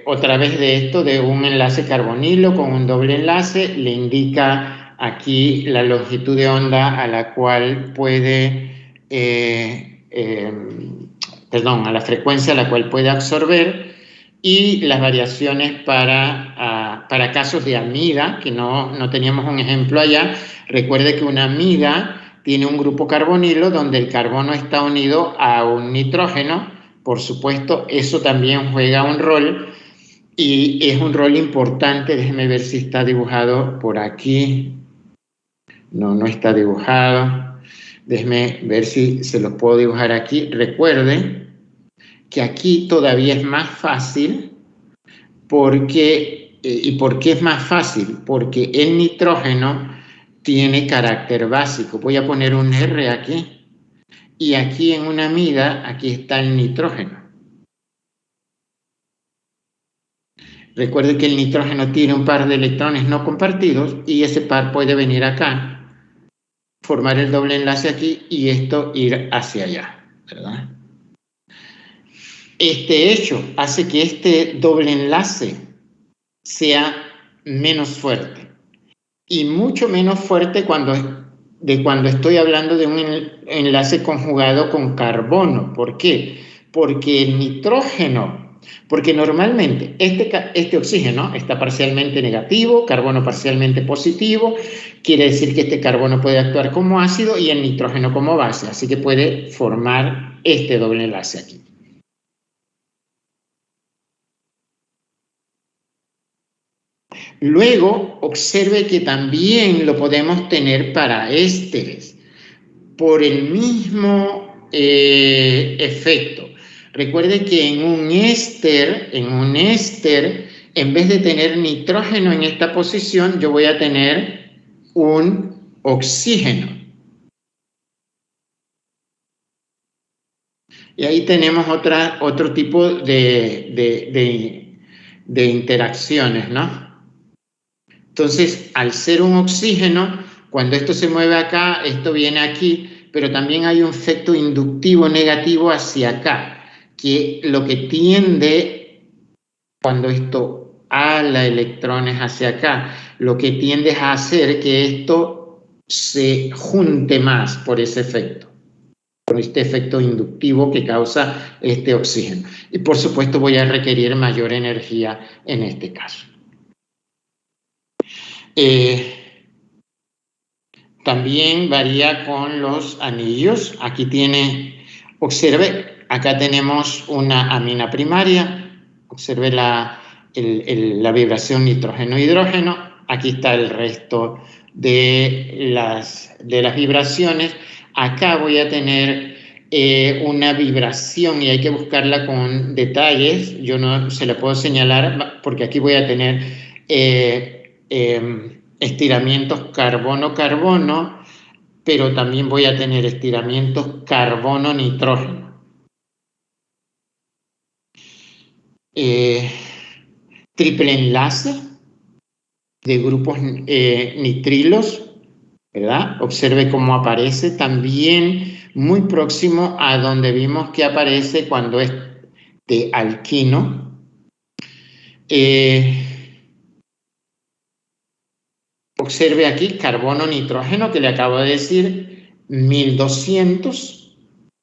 otra vez de esto, de un enlace carbonilo con un doble enlace. Le indica aquí la longitud de onda a la cual puede, a la frecuencia a la cual puede absorber, y las variaciones para casos de amida, que no teníamos un ejemplo allá. Recuerde que una amida tiene un grupo carbonilo donde el carbono está unido a un nitrógeno. Por supuesto, eso también juega un rol, y es un rol importante. Déjeme ver si está dibujado por aquí. no está dibujado. Déjeme ver si se los puedo dibujar aquí. Recuerde que aquí todavía es más fácil porque, ¿y por qué es más fácil? Porque el nitrógeno tiene carácter básico. Voy a poner un R aquí y aquí en una amida, aquí está el nitrógeno. Recuerde que el nitrógeno tiene un par de electrones no compartidos y ese par puede venir acá, formar el doble enlace aquí y esto ir hacia allá, ¿verdad? Este hecho hace que este doble enlace sea menos fuerte y mucho menos fuerte cuando estoy hablando de un enlace conjugado con carbono. ¿Por qué? Porque el nitrógeno, porque normalmente este oxígeno está parcialmente negativo, carbono parcialmente positivo, quiere decir que este carbono puede actuar como ácido y el nitrógeno como base, así que puede formar este doble enlace aquí. Luego, observe que también lo podemos tener para ésteres, por el mismo efecto. Recuerde que en un éster, en vez de tener nitrógeno en esta posición, yo voy a tener un oxígeno. Y ahí tenemos otro tipo de interacciones, ¿no? Entonces, al ser un oxígeno, cuando esto se mueve acá, esto viene aquí, pero también hay un efecto inductivo negativo hacia acá, que lo que tiende, cuando esto ala electrones hacia acá, lo que tiende a hacer que esto se junte más por ese efecto, por este efecto inductivo que causa este oxígeno. Y por supuesto voy a requerir mayor energía en este caso. También varía con los anillos. Aquí observe, acá tenemos una amina primaria. Observe la vibración nitrógeno-hidrógeno. Aquí está el resto de las vibraciones. Acá voy a tener una vibración y hay que buscarla con detalles. Yo no se la puedo señalar porque aquí voy a tener estiramientos carbono-carbono, pero también voy a tener estiramientos carbono-nitrógeno. Triple enlace de grupos nitrilos, ¿verdad? Observe cómo aparece también muy próximo a donde vimos que aparece cuando es de alquino. Observe aquí carbono, nitrógeno, que le acabo de decir, 1200.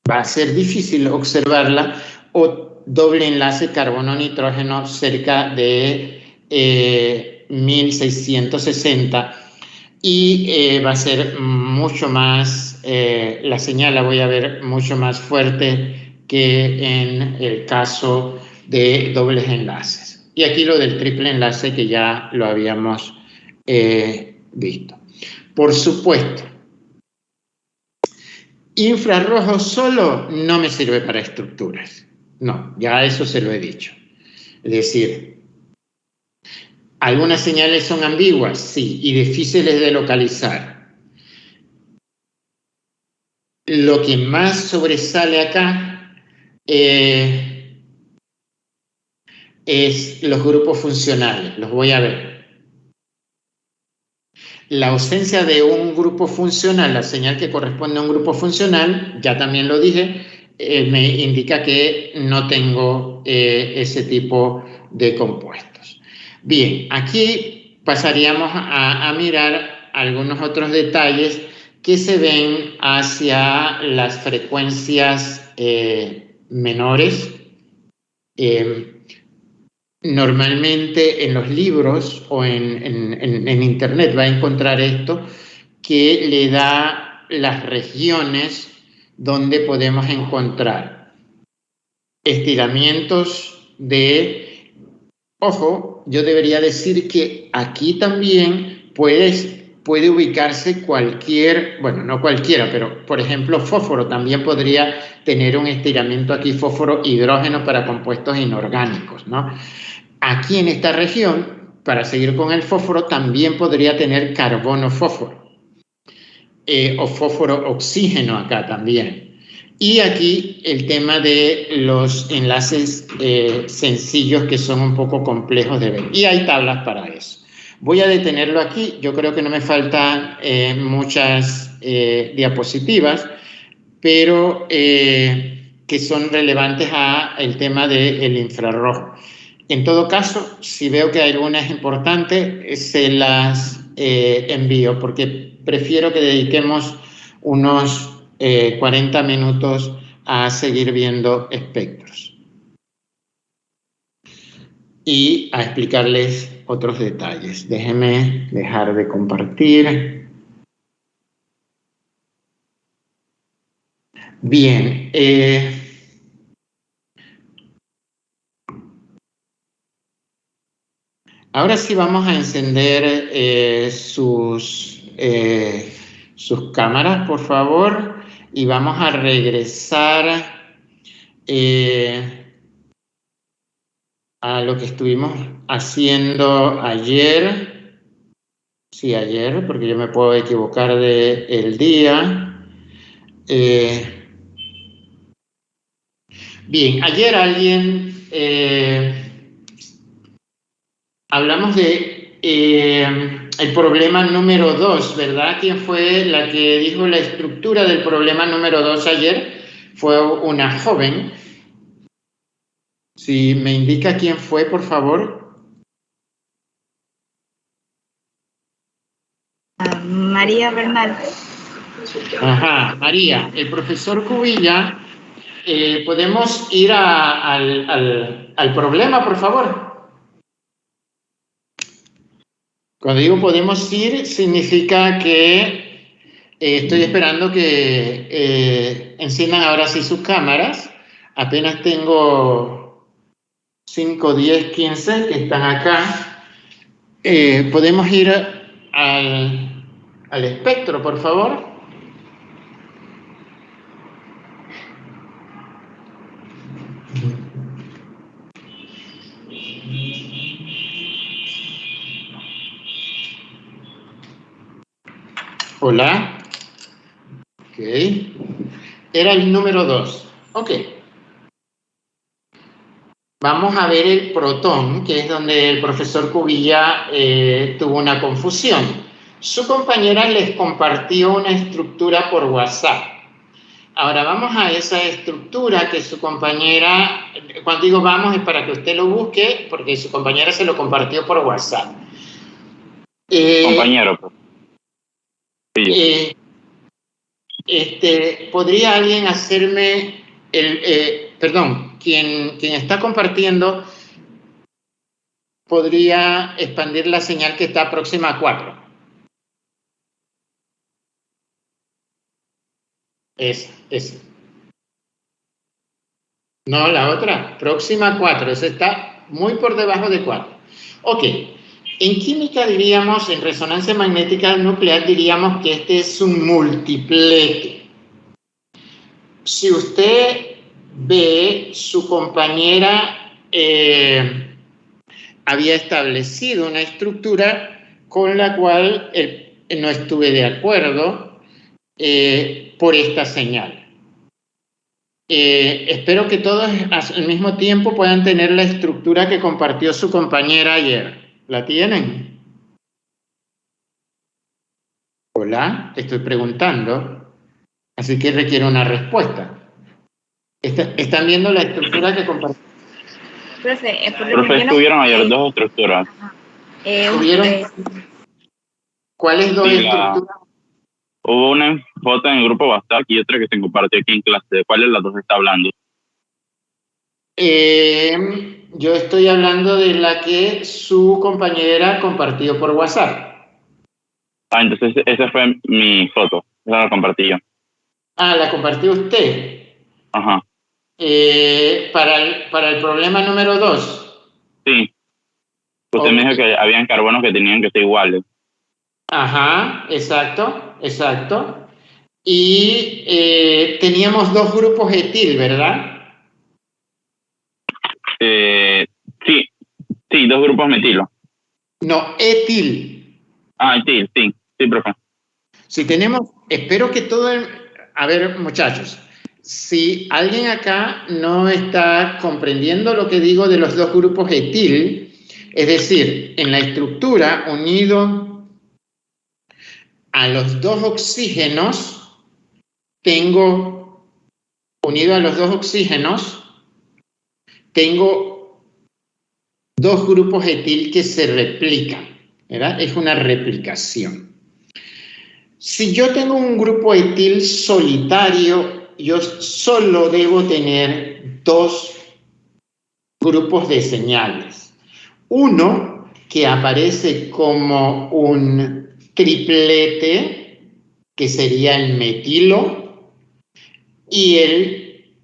Va a ser difícil observarla. O doble enlace carbono, nitrógeno cerca de 1660. Y va a ser mucho más, la señal la voy a ver mucho más fuerte que en el caso de dobles enlaces. Y aquí lo del triple enlace que ya lo habíamos visto. Por supuesto, infrarrojo solo no me sirve para estructuras. No, ya eso se lo he dicho. Es decir, algunas señales son ambiguas, sí, y difíciles de localizar. Lo que más sobresale acá es los grupos funcionales, los voy a ver. La ausencia de un grupo funcional, la señal que corresponde a un grupo funcional, ya también lo dije, me indica que no tengo ese tipo de compuestos. Bien, aquí pasaríamos a mirar algunos otros detalles que se ven hacia las frecuencias menores. Normalmente en los libros o en internet va a encontrar esto que le da las regiones donde podemos encontrar estiramientos de, ojo, yo debería decir que aquí también puedes puede ubicarse cualquier, bueno, no cualquiera, pero por ejemplo fósforo también podría tener un estiramiento aquí, fósforo hidrógeno para compuestos inorgánicos, ¿no? Aquí en esta región, para seguir con el fósforo, también podría tener carbono-fósforo o fósforo-oxígeno acá también. Y aquí el tema de los enlaces sencillos que son un poco complejos de ver. Y hay tablas para eso. Voy a detenerlo aquí. Yo creo que no me faltan muchas diapositivas, pero que son relevantes al tema del infrarrojo. En todo caso, si veo que hay algunas importantes, se las envío, porque prefiero que dediquemos unos 40 minutos a seguir viendo espectros y a explicarles otros detalles. Déjenme dejar de compartir. Bien. Ahora sí vamos a encender sus cámaras, por favor, y vamos a regresar a lo que estuvimos haciendo ayer. Sí, ayer, porque yo me puedo equivocar del día. Bien, ayer alguien... hablamos de el problema número 2, ¿verdad? ¿Quién fue la que dijo la estructura del problema número 2 ayer? Fue una joven. Si me indica quién fue, por favor. María Bernal. Ajá, María. El profesor Cubilla, ¿podemos ir al problema, por favor? Cuando digo podemos ir, significa que estoy esperando que enciendan ahora sí sus cámaras. Apenas tengo 5, 10, 15 que están acá. ¿Podemos ir al espectro, por favor? Hola. Ok. Era el número 2. Ok. Vamos a ver el protón, que es donde el profesor Cubilla tuvo una confusión. Su compañera les compartió una estructura por WhatsApp. Ahora vamos a esa estructura que su compañera, cuando digo vamos es para que usted lo busque, porque su compañera se lo compartió por WhatsApp. Compañero. ¿Podría alguien hacerme perdón, quien está compartiendo podría expandir la señal que está próxima a 4? Esa. No, la otra, próxima a 4, esa está muy por debajo de 4. Ok, en química diríamos, en resonancia magnética nuclear diríamos que este es un multiplete. Si usted ve, su compañera había establecido una estructura con la cual no estuve de acuerdo por esta señal. Espero que todos al mismo tiempo puedan tener la estructura que compartió su compañera ayer. ¿La tienen? Hola, estoy preguntando, así que requiere una respuesta. ¿Están viendo la estructura que compartió? Profe, estuvieron ayer dos estructuras. ¿Cuáles dos estructuras? Hubo una foto en el grupo WhatsApp y otra que se compartió aquí en clase. ¿De cuál de las dos está hablando? Yo estoy hablando de la que su compañera compartió por WhatsApp. Entonces esa fue mi foto. Esa la compartí yo. ¿La compartió usted? Ajá. Para el problema número 2. Sí. Usted me dijo que habían carbonos que tenían que ser iguales. Ajá, exacto, exacto. Y teníamos dos grupos etil, ¿verdad? Sí, sí, dos grupos metilo. No, etil. Etil, sí, sí, profe. Si tenemos, espero que todo el... A ver, muchachos, si alguien acá no está comprendiendo lo que digo de los dos grupos etil, es decir, en la estructura unido a los dos oxígenos, tengo, unido a los dos oxígenos, tengo dos grupos etil que se replican, ¿verdad? Es una replicación. Si yo tengo un grupo etil solitario, yo solo debo tener dos grupos de señales. Uno que aparece como un triplete, que sería el metilo, y el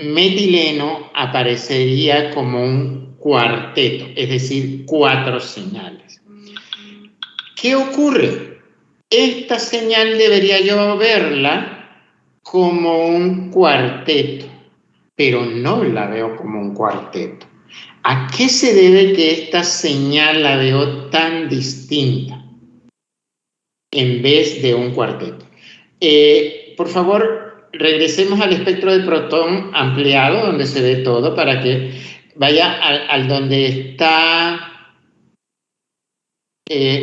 metileno aparecería como un cuarteto, es decir, 4 señales. ¿Qué ocurre? Esta señal debería yo verla como un cuarteto, pero no la veo como un cuarteto. ¿A qué se debe que esta señal la veo tan distinta en vez de un cuarteto? Por favor, regresemos al espectro de protón ampliado, donde se ve todo, para que vaya al donde está...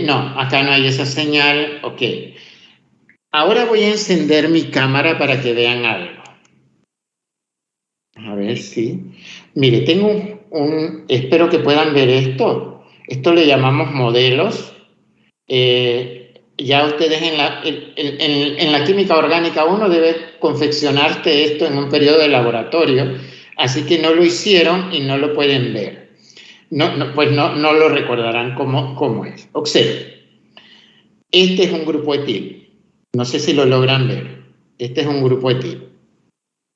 no, acá no hay esa señal. Ok. Ahora voy a encender mi cámara para que vean algo. A ver si... Mire, tengo espero que puedan ver esto. Esto le llamamos modelos. Ya ustedes en la química orgánica uno debe confeccionarte esto en un periodo de laboratorio, así que no lo hicieron y no lo pueden ver. Pues no lo recordarán cómo es. Observen. Este es un grupo etil. No sé si lo logran ver. Este es un grupo etil.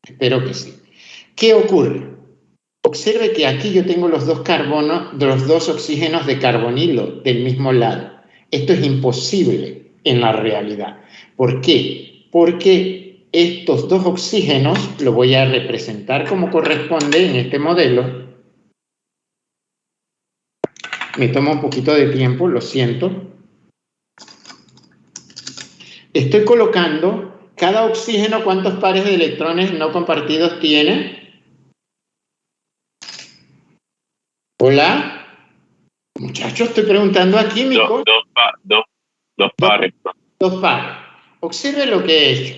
Espero que sí. ¿Qué ocurre? Observe que aquí yo tengo los dos oxígenos de carbonilo del mismo lado. Esto es imposible en la realidad. ¿Por qué? Porque estos dos oxígenos, lo voy a representar como corresponde en este modelo. Me toma un poquito de tiempo, lo siento. Estoy colocando cada oxígeno, ¿cuántos pares de electrones no compartidos tiene? ¿Hola? Muchachos, estoy preguntando a químicos. Dos pares. Dos pares. Observe lo que he hecho.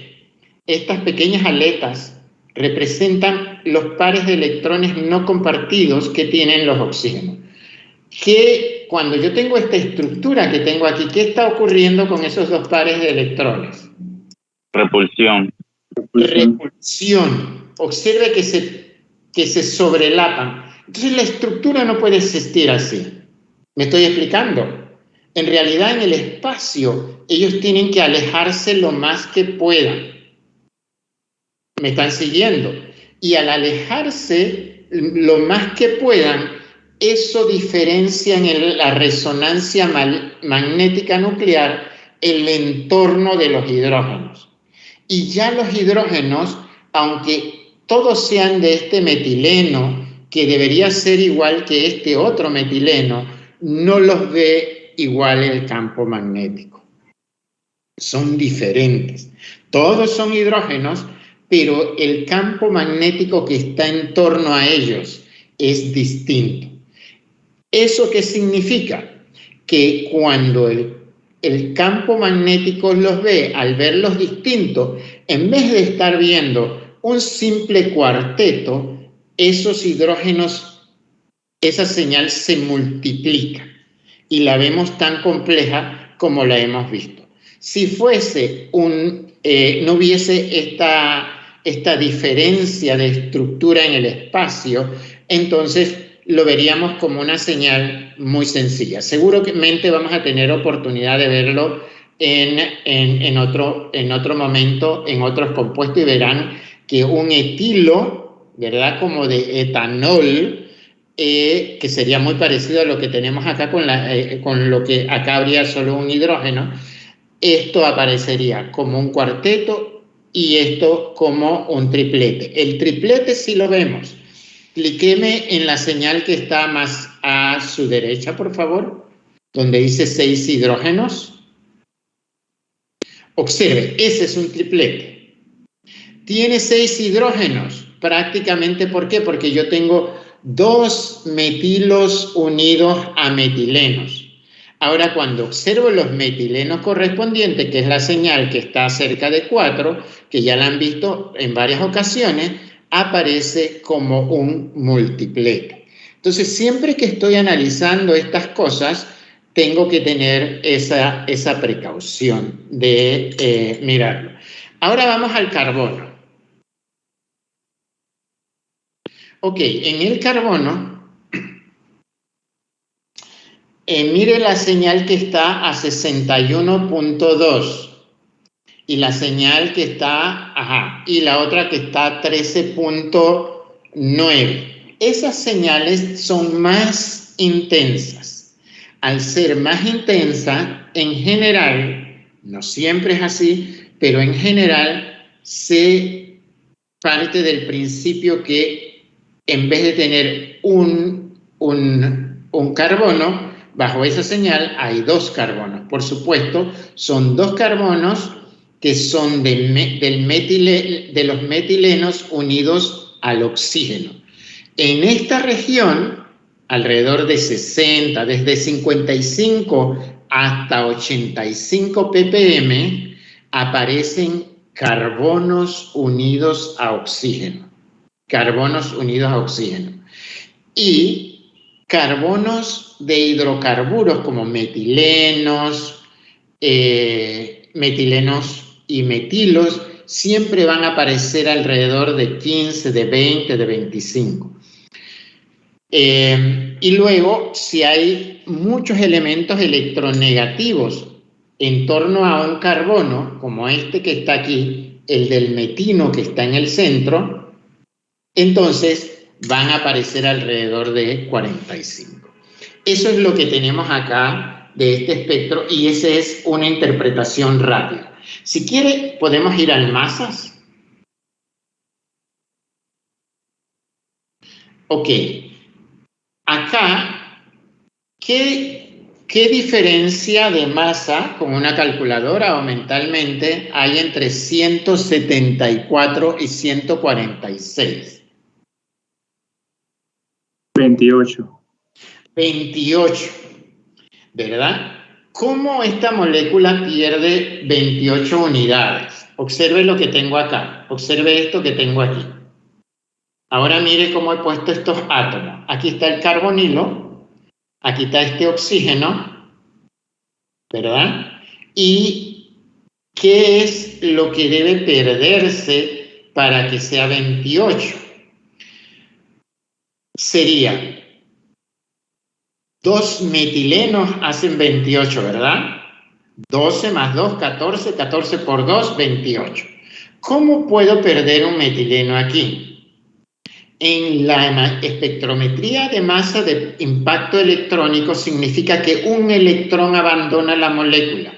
Estas pequeñas aletas representan los pares de electrones no compartidos que tienen los oxígenos. Que cuando yo tengo esta estructura que tengo aquí, ¿qué está ocurriendo con esos dos pares de electrones? Repulsión. Repulsión. Observe que se sobrelapan. Entonces la estructura no puede existir así. ¿Me estoy explicando? En realidad en el espacio ellos tienen que alejarse lo más que puedan. ¿Me están siguiendo? Y al alejarse lo más que puedan, eso diferencia en la resonancia magnética nuclear el entorno de los hidrógenos. Y ya los hidrógenos, aunque todos sean de este metileno, que debería ser igual que este otro metileno, no los ve igual el campo magnético. Son diferentes. Todos son hidrógenos, pero el campo magnético que está en torno a ellos es distinto. ¿Eso qué significa? Que cuando el campo magnético los ve, al verlos distintos, en vez de estar viendo un simple cuarteto, esos hidrógenos, esa señal se multiplica y la vemos tan compleja como la hemos visto. Si fuese no hubiese esta diferencia de estructura en el espacio, entonces lo veríamos como una señal muy sencilla. Seguramente vamos a tener oportunidad de verlo en otro momento, en otros compuestos, y verán que un etilo, ¿verdad? Como de etanol, que sería muy parecido a lo que tenemos acá con lo que acá habría solo un hidrógeno, esto aparecería como un cuarteto y esto como un triplete. El triplete sí lo vemos. Cliqueme en la señal que está más a su derecha, por favor, donde dice 6 hidrógenos. Observe, ese es un triplete. Tiene 6 hidrógenos, prácticamente, ¿por qué? Porque yo tengo 2 metilos unidos a metilenos. Ahora, cuando observo los metilenos correspondientes, que es la señal que está cerca de 4, que ya la han visto en varias ocasiones, aparece como un multiplete. Entonces, siempre que estoy analizando estas cosas, tengo que tener esa precaución de mirarlo. Ahora vamos al carbono. Ok, en el carbono, mire la señal que está a 61.2 y la señal que está, y la otra que está a 13.9. Esas señales son más intensas. Al ser más intensa, en general, no siempre es así, pero en general se parte del principio que en vez de tener un carbono, bajo esa señal hay 2 carbonos. Por supuesto, son 2 carbonos que son de los metilenos unidos al oxígeno. En esta región, alrededor de 60, desde 55 hasta 85 ppm, aparecen carbonos unidos a oxígeno. Carbonos unidos a oxígeno. Y carbonos de hidrocarburos como metilenos, metilenos y metilos siempre van a aparecer alrededor de 15, de 20, de 25. Y luego, si hay muchos elementos electronegativos en torno a un carbono, como este que está aquí, el del metino que está en el centro, entonces van a aparecer alrededor de 45. Eso es lo que tenemos acá de este espectro y esa es una interpretación rápida. Si quiere, podemos ir al masas. Ok. Acá, ¿qué diferencia de masa con una calculadora o mentalmente hay entre 174 y 146? 28. 28, ¿verdad? ¿Cómo esta molécula pierde 28 unidades? Observe lo que tengo acá. Observe esto que tengo aquí. Ahora mire cómo he puesto estos átomos. Aquí está el carbonilo, aquí está este oxígeno, ¿verdad? ¿Y qué es lo que debe perderse para que sea 28? Sería 2 metilenos hacen 28, ¿verdad? 12 más 2, 14, 14 por 2, 28. ¿Cómo puedo perder un metileno aquí? En la espectrometría de masa de impacto electrónico significa que un electrón abandona la molécula.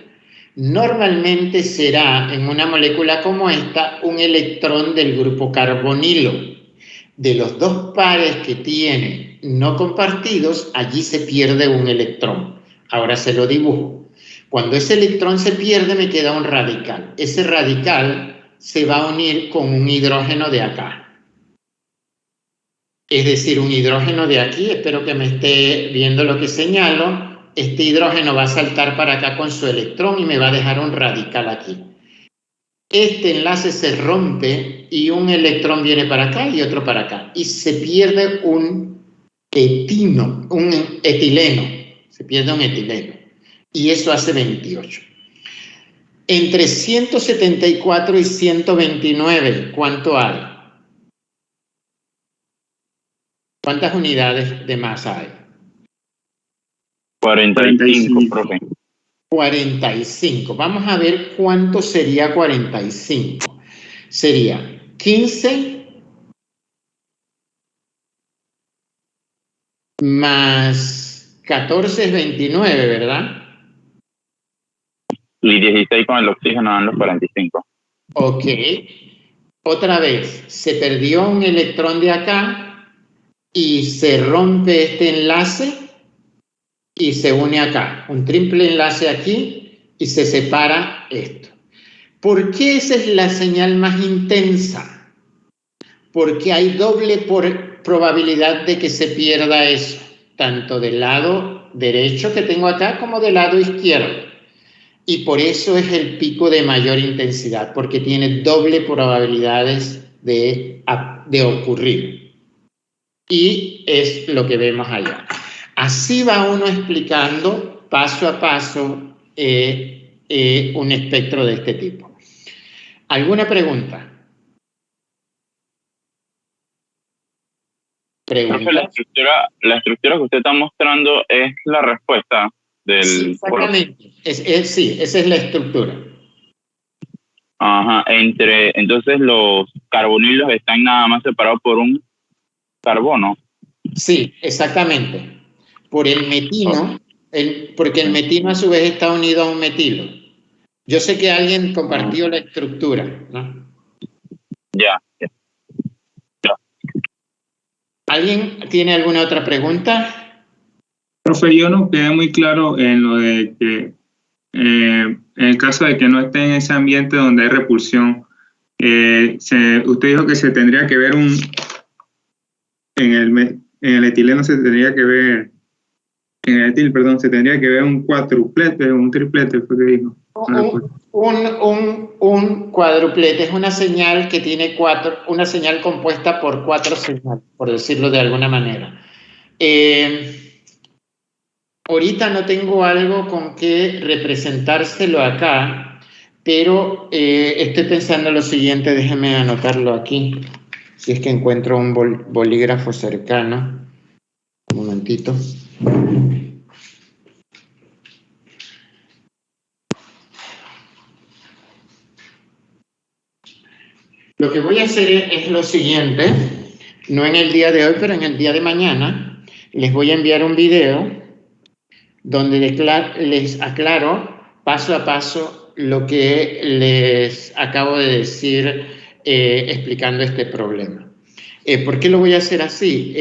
Normalmente será en una molécula como esta un electrón del grupo carbonilo. De los 2 pares que tiene no compartidos, allí se pierde un electrón. Ahora se lo dibujo. Cuando ese electrón se pierde, me queda un radical. Ese radical se va a unir con un hidrógeno de acá. Es decir, un hidrógeno de aquí, espero que me esté viendo lo que señalo, este hidrógeno va a saltar para acá con su electrón y me va a dejar un radical aquí. Este enlace se rompe y un electrón viene para acá y otro para acá. Y se pierde un etileno. Se pierde un etileno. Y eso hace 28. Entre 174 y 129, ¿cuánto hay? ¿Cuántas unidades de masa hay? 45, profe. 45. Vamos a ver cuánto sería 45. Sería 15 más 14 es 29, ¿verdad? Y 16 con el oxígeno dan los 45. Ok. Otra vez, se perdió un electrón de acá y se rompe este enlace y se une acá. Un triple enlace aquí y se separa esto. ¿Por qué esa es la señal más intensa? Porque hay doble probabilidad de que se pierda eso, tanto del lado derecho que tengo acá como del lado izquierdo. Y por eso es el pico de mayor intensidad, porque tiene doble probabilidades de ocurrir. Y es lo que vemos allá. Así va uno explicando paso a paso un espectro de este tipo. ¿Alguna pregunta? Profe, la estructura que usted está mostrando es la respuesta del... Sí, exactamente. Sí, esa es la estructura. Ajá, entonces los carbonilos están nada más separados por un carbono. Sí, exactamente. Por el metino, porque el metino a su vez está unido a un metilo. Yo sé que alguien compartió la estructura, ¿no? Ya. ¿Alguien tiene alguna otra pregunta? Profe, yo no quedé muy claro en lo de que en el caso de que no esté en ese ambiente donde hay repulsión, usted dijo que se tendría que ver en el etileno se tendría que ver, en el etil, perdón, se tendría que ver un cuádruplete, un triplete, fue que dijo. Un cuádruplete es una señal que tiene una señal compuesta por 4 señales, por decirlo de alguna manera. Ahorita no tengo algo con que representárselo acá, pero estoy pensando lo siguiente, déjeme anotarlo aquí, si es que encuentro un bolígrafo cercano. Un momentito. Lo que voy a hacer es lo siguiente, no en el día de hoy, pero en el día de mañana, les voy a enviar un video donde les aclaro paso a paso lo que les acabo de decir explicando este problema. ¿Por qué lo voy a hacer así?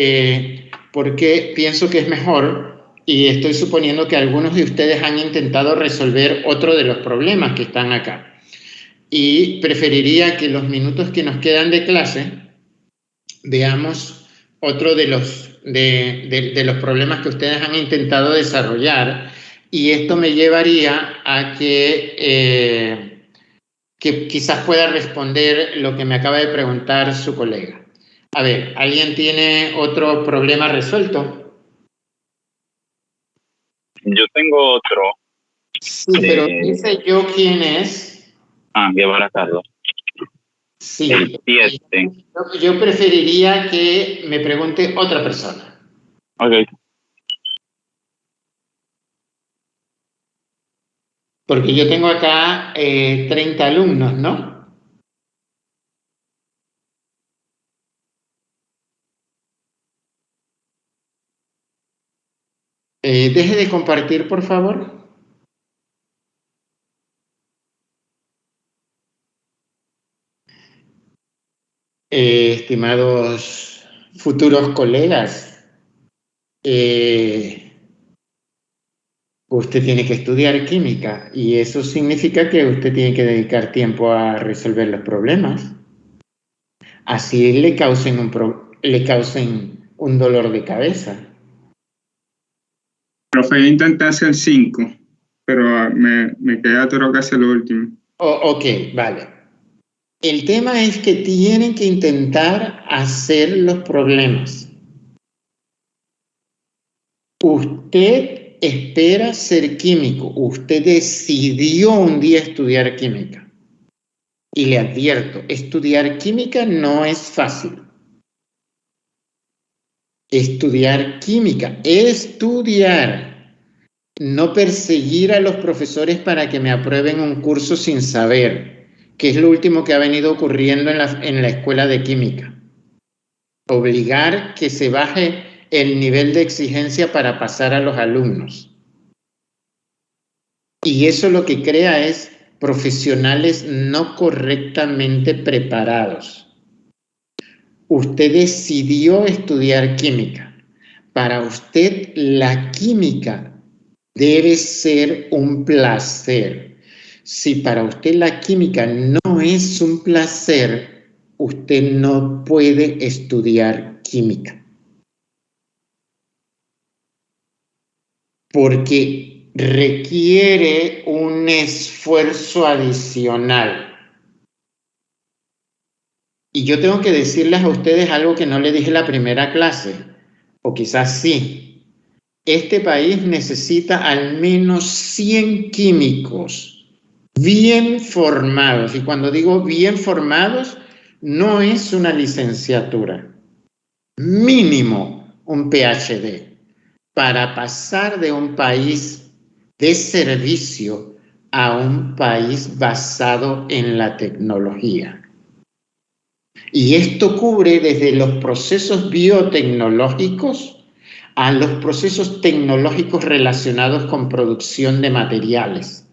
Porque pienso que es mejor y estoy suponiendo que algunos de ustedes han intentado resolver otro de los problemas que están acá. Y preferiría que los minutos que nos quedan de clase veamos otro de los problemas que ustedes han intentado desarrollar, y esto me llevaría a que quizás pueda responder lo que me acaba de preguntar su colega. A ver, ¿alguien tiene otro problema resuelto? Yo tengo otro. Sí, pero dice yo quién es. Guevara Carlos. Sí, el 7. Yo preferiría que me pregunte otra persona. Ok. Porque yo tengo acá 30 alumnos, ¿no? Deje de compartir, por favor. Estimados futuros colegas, usted tiene que estudiar química y eso significa que usted tiene que dedicar tiempo a resolver los problemas. Así le causen un dolor de cabeza. Profe, yo intenté hacer 5, pero me quedé atorado casi lo último. Ok, vale. El tema es que tienen que intentar hacer los problemas. Usted espera ser químico. Usted decidió un día estudiar química. Y le advierto, estudiar química no es fácil. Estudiar química, estudiar, no perseguir a los profesores para que me aprueben un curso sin saber, que es lo último que ha venido ocurriendo en la escuela de química. Obligar que se baje el nivel de exigencia para pasar a los alumnos. Y eso lo que crea es profesionales no correctamente preparados. Usted decidió estudiar química. Para usted la química debe ser un placer. Si para usted la química no es un placer, usted no puede estudiar química. Porque requiere un esfuerzo adicional. Y yo tengo que decirles a ustedes algo que no le dije en la primera clase, o quizás sí. Este país necesita al menos 100 químicos bien formados. Y cuando digo bien formados, no es una licenciatura. Mínimo un PhD para pasar de un país de servicio a un país basado en la tecnología. Y esto cubre desde los procesos biotecnológicos a los procesos tecnológicos relacionados con producción de materiales.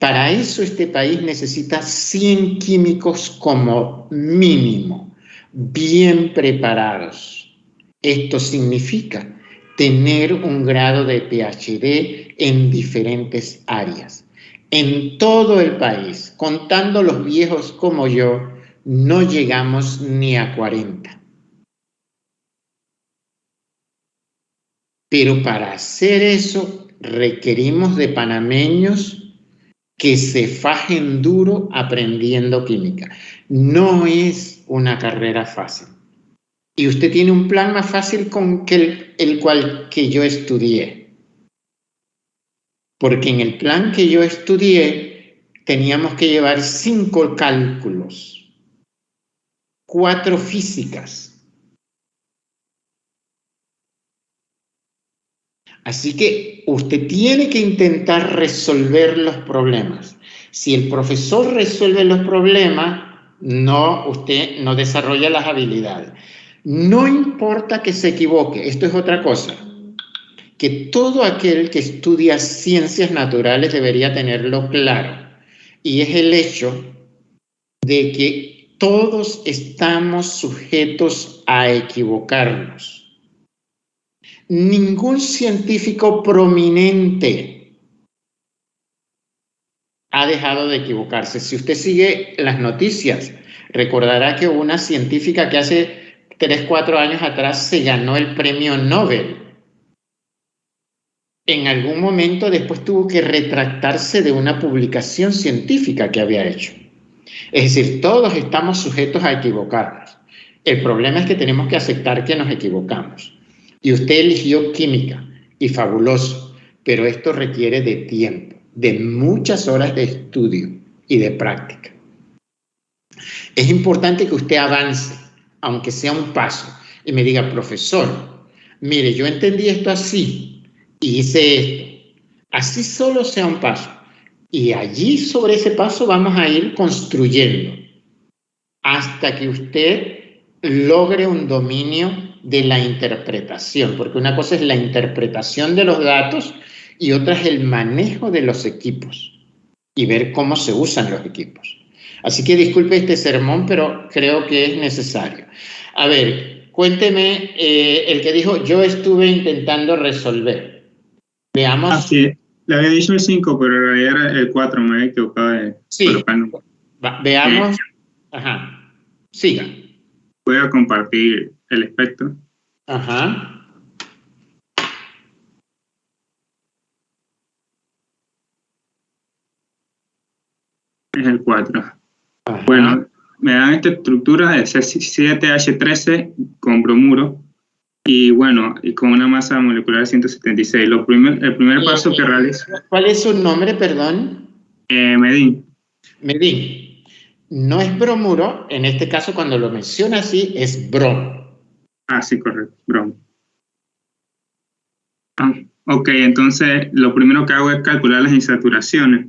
Para eso este país necesita 100 químicos como mínimo, bien preparados. Esto significa tener un grado de PhD en diferentes áreas. En todo el país, contando los viejos como yo, no llegamos ni a 40. Pero para hacer eso requerimos de panameños que se fajen duro aprendiendo química. No es una carrera fácil. Y usted tiene un plan más fácil con el cual que yo estudié. Porque en el plan que yo estudié teníamos que llevar 5 cálculos. 4 físicas. Así que usted tiene que intentar resolver los problemas. Si el profesor resuelve los problemas, usted no desarrolla las habilidades. No importa que se equivoque, esto es otra cosa, que todo aquel que estudia ciencias naturales debería tenerlo claro. Y es el hecho de que todos estamos sujetos a equivocarnos. Ningún científico prominente ha dejado de equivocarse. Si usted sigue las noticias, recordará que una científica que hace 3, 4 años atrás se ganó el premio Nobel. En algún momento después tuvo que retractarse de una publicación científica que había hecho. Es decir, todos estamos sujetos a equivocarnos. El problema es que tenemos que aceptar que nos equivocamos. Y usted eligió química, y fabuloso, pero esto requiere de tiempo, de muchas horas de estudio y de práctica. Es importante que usted avance, aunque sea un paso, y me diga, profesor, mire, yo entendí esto así, y hice esto. Así solo sea un paso. Y allí sobre ese paso vamos a ir construyendo hasta que usted logre un dominio de la interpretación, porque una cosa es la interpretación de los datos y otra es el manejo de los equipos y ver cómo se usan los equipos. Así que disculpe este sermón, pero creo que es necesario. A ver, cuénteme el que dijo, yo estuve intentando resolver. Veamos. Así, le había dicho el 5, pero en realidad era el 4, me había equivocado de colocarlo. Veamos. Ajá. Siga. Voy a compartir el espectro. Ajá. Es el 4. Ajá. Bueno, me dan esta estructura de C7H13 con bromuro y bueno, y con una masa molecular de 176. El primer paso que realizo. ¿Cuál es su nombre, perdón? Medin. Medin. No es bromuro, en este caso cuando lo menciona así es bromo. Ah, sí, correcto, bromo. Ok, entonces lo primero que hago es calcular las insaturaciones.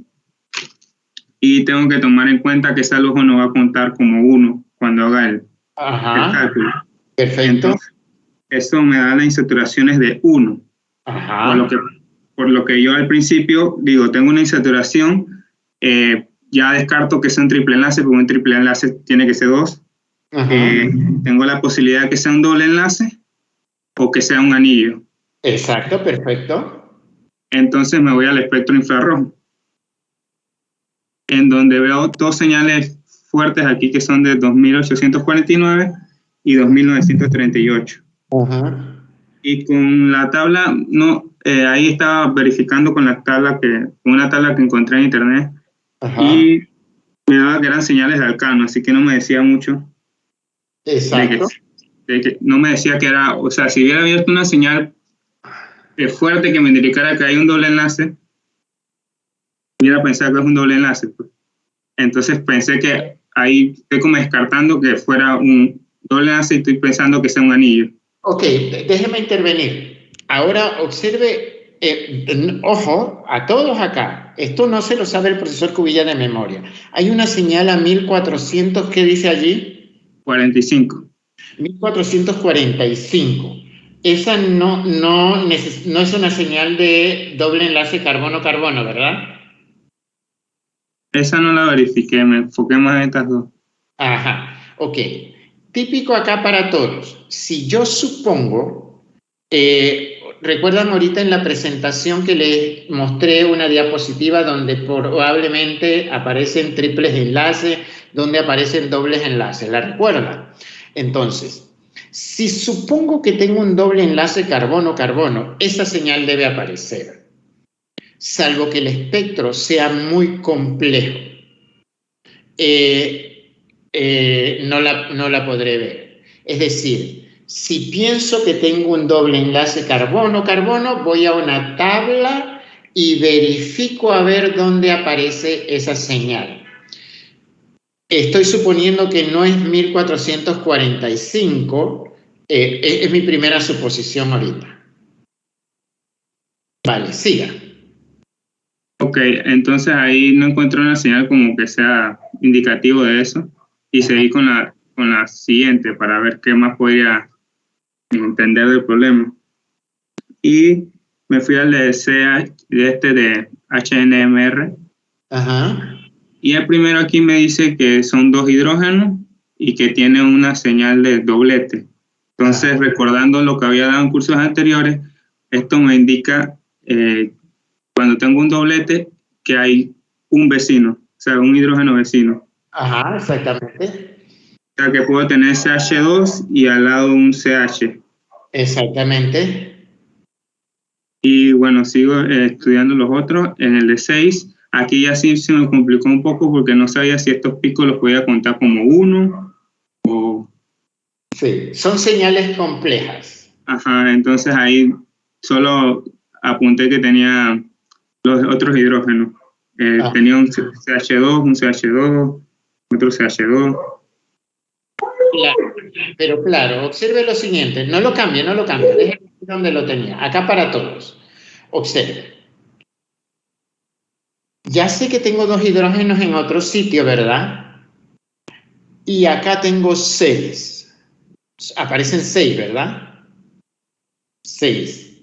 Y tengo que tomar en cuenta que ese flujo no va a contar como 1 cuando haga el cálculo. Perfecto. eso me da las insaturaciones de 1. Ajá. Por lo que yo al principio digo, tengo una insaturación, ya descarto que sea un triple enlace, porque un triple enlace tiene que ser 2. Tengo la posibilidad de que sea un doble enlace o que sea un anillo. Exacto, perfecto. Entonces me voy al espectro infrarrojo, en donde veo 2 señales fuertes aquí que son de 2849 y 2938. Ajá. Y con la tabla, ahí estaba verificando con una tabla que encontré en internet. Ajá. Y me daba que eran señales de arcano, así que no me decía mucho. Exacto. De que no me decía que era, o sea, si hubiera abierto una señal fuerte que me indicara que hay un doble enlace, hubiera pensado que es un doble enlace. Pues. Entonces pensé que ahí estoy como descartando que fuera un doble enlace y estoy pensando que sea un anillo. Ok, déjeme intervenir. Ahora observe, ojo, a todos acá, esto no se lo sabe el profesor Cubilla de memoria. Hay una señal a 1400, ¿qué dice allí? 45. 1445. Esa no es una señal de doble enlace carbono-carbono, ¿verdad? Esa no la verifiqué, me enfoqué más en estas 2. Ajá, ok. Típico acá para todos. Si yo supongo, recuerdan ahorita en la presentación que les mostré una diapositiva donde probablemente aparecen triples enlaces, donde aparecen dobles enlaces, ¿la recuerdan? Entonces, si supongo que tengo un doble enlace carbono-carbono, esa señal debe aparecer, salvo que el espectro sea muy complejo. No la podré ver. Es decir, si pienso que tengo un doble enlace carbono-carbono, voy a una tabla y verifico a ver dónde aparece esa señal. Estoy suponiendo que no es 1445, es mi primera suposición ahorita. Vale, siga. Ok, entonces ahí no encuentro una señal como que sea indicativo de eso y seguí con la siguiente para ver qué más podría entender del problema. Y me fui al de HNMR. Ajá. Y el primero aquí me dice que son 2 hidrógenos y que tiene una señal de doblete. Entonces, recordando lo que había dado en cursos anteriores, esto me indica cuando tengo un doblete que hay un vecino, o sea, un hidrógeno vecino. Ajá, exactamente. O sea, que puedo tener CH2 y al lado un CH. Exactamente. Y bueno, sigo estudiando los otros. En el de 6, aquí ya sí se me complicó un poco porque no sabía si estos picos los podía contar como 1 o... Sí, son señales complejas. Ajá, entonces ahí solo apunté que tenía los otros hidrógenos. Tenía un CH2, un CH2, otro CH2. Claro, pero claro, observe lo siguiente, no lo cambie, déjeme donde lo tenía, acá para todos. Observe. Ya sé que tengo 2 hidrógenos en otro sitio, ¿verdad? Y acá tengo 6. Aparecen 6, ¿verdad? 6.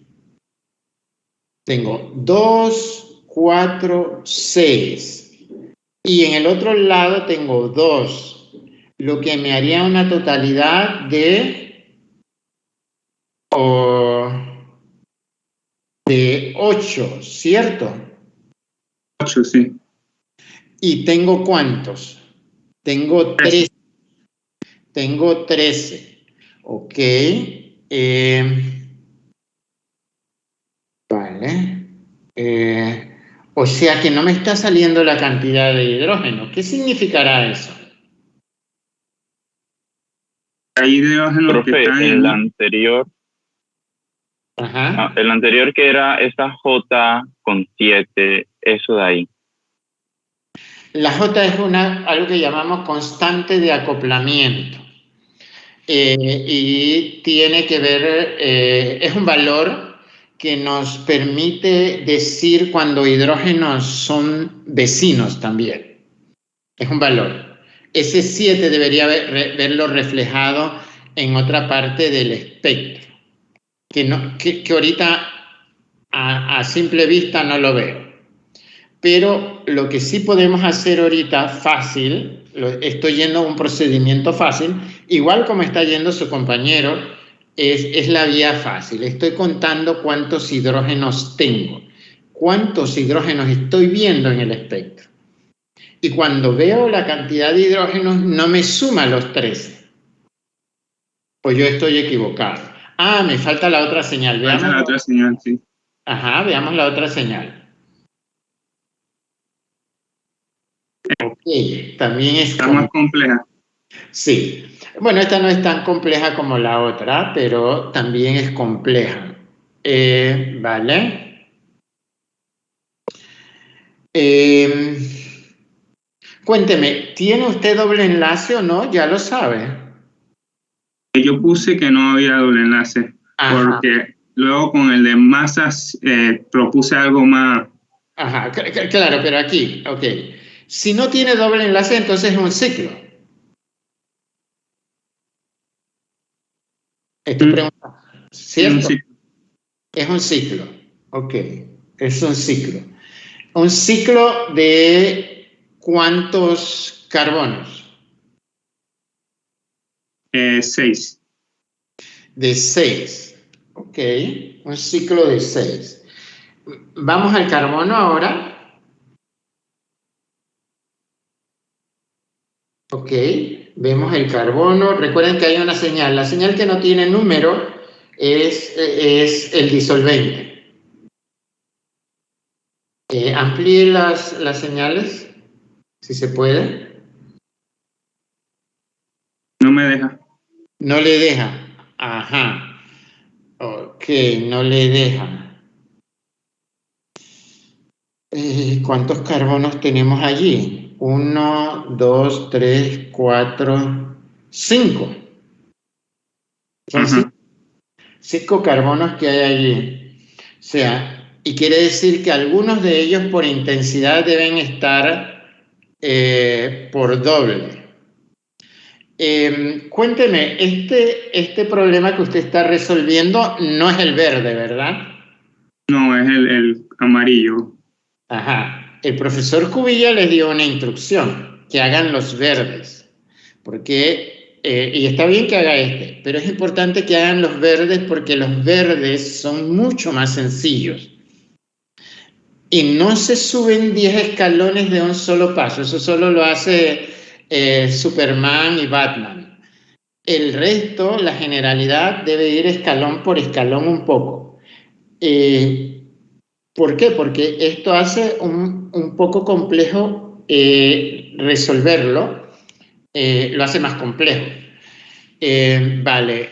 Tengo 2, 4, 6. Y en el otro lado tengo 2. Lo que me haría una totalidad de 8, ¿cierto? 8, sí. ¿Y tengo cuántos? Tengo 13. Tengo 13. Ok. Vale. O sea que no me está saliendo la cantidad de hidrógeno. ¿Qué significará eso? Hay hidrógenos Profe, que están el anterior. Ajá. El anterior que era esa J con 7, eso de ahí. La J es algo que llamamos constante de acoplamiento. Y tiene que ver, es un valor que nos permite decir cuando hidrógenos son vecinos también. Es un valor. Ese 7 debería verlo reflejado en otra parte del espectro. que ahorita a simple vista no lo veo. Pero lo que sí podemos hacer ahorita fácil, estoy yendo a un procedimiento fácil, igual como está yendo su compañero, es la vía fácil. Estoy contando cuántos hidrógenos tengo, cuántos hidrógenos estoy viendo en el espectro. Y cuando veo la cantidad de hidrógenos, no me suma los 13. Pues yo estoy equivocado. Ah, me falta la otra señal. Veamos la otra señal, sí. Ajá, veamos la otra señal. Ok, también está más compleja. Sí. Bueno, esta no es tan compleja como la otra, pero también es compleja. Vale. Cuénteme, ¿tiene usted doble enlace o no? Ya lo sabe. Yo puse que no había doble enlace. Ajá. Porque luego con el de masas propuse algo más. Ajá, claro, pero aquí, ok. Si no tiene doble enlace, entonces es un ciclo. Esta pregunta, ¿cierto? Es un ciclo, ok. Es un ciclo. ¿Un ciclo de cuántos carbonos? 6. De 6, ok. Un ciclo de 6. Vamos al carbono ahora. Ok, vemos el carbono. Recuerden que hay una señal. La señal que no tiene número es el disolvente. Amplíe las señales, si se puede. No me deja. No le deja. Ajá. Ok, no le deja. ¿Cuántos carbonos tenemos allí? 1, 2, 3, 4, 5. Son 5 carbonos que hay allí. O sea, y quiere decir que algunos de ellos por intensidad deben estar por doble. Cuénteme, este problema que usted está resolviendo no es el verde, ¿verdad? No, es el amarillo. Ajá. El profesor Cubilla les dio una instrucción, que hagan los verdes, porque, y está bien que haga pero es importante que hagan los verdes porque los verdes son mucho más sencillos. Y no se suben 10 escalones de un solo paso, eso solo lo hace Superman y Batman. El resto, la generalidad, debe ir escalón por escalón un poco. ¿Por qué? Porque esto hace un poco complejo resolverlo, lo hace más complejo. Vale,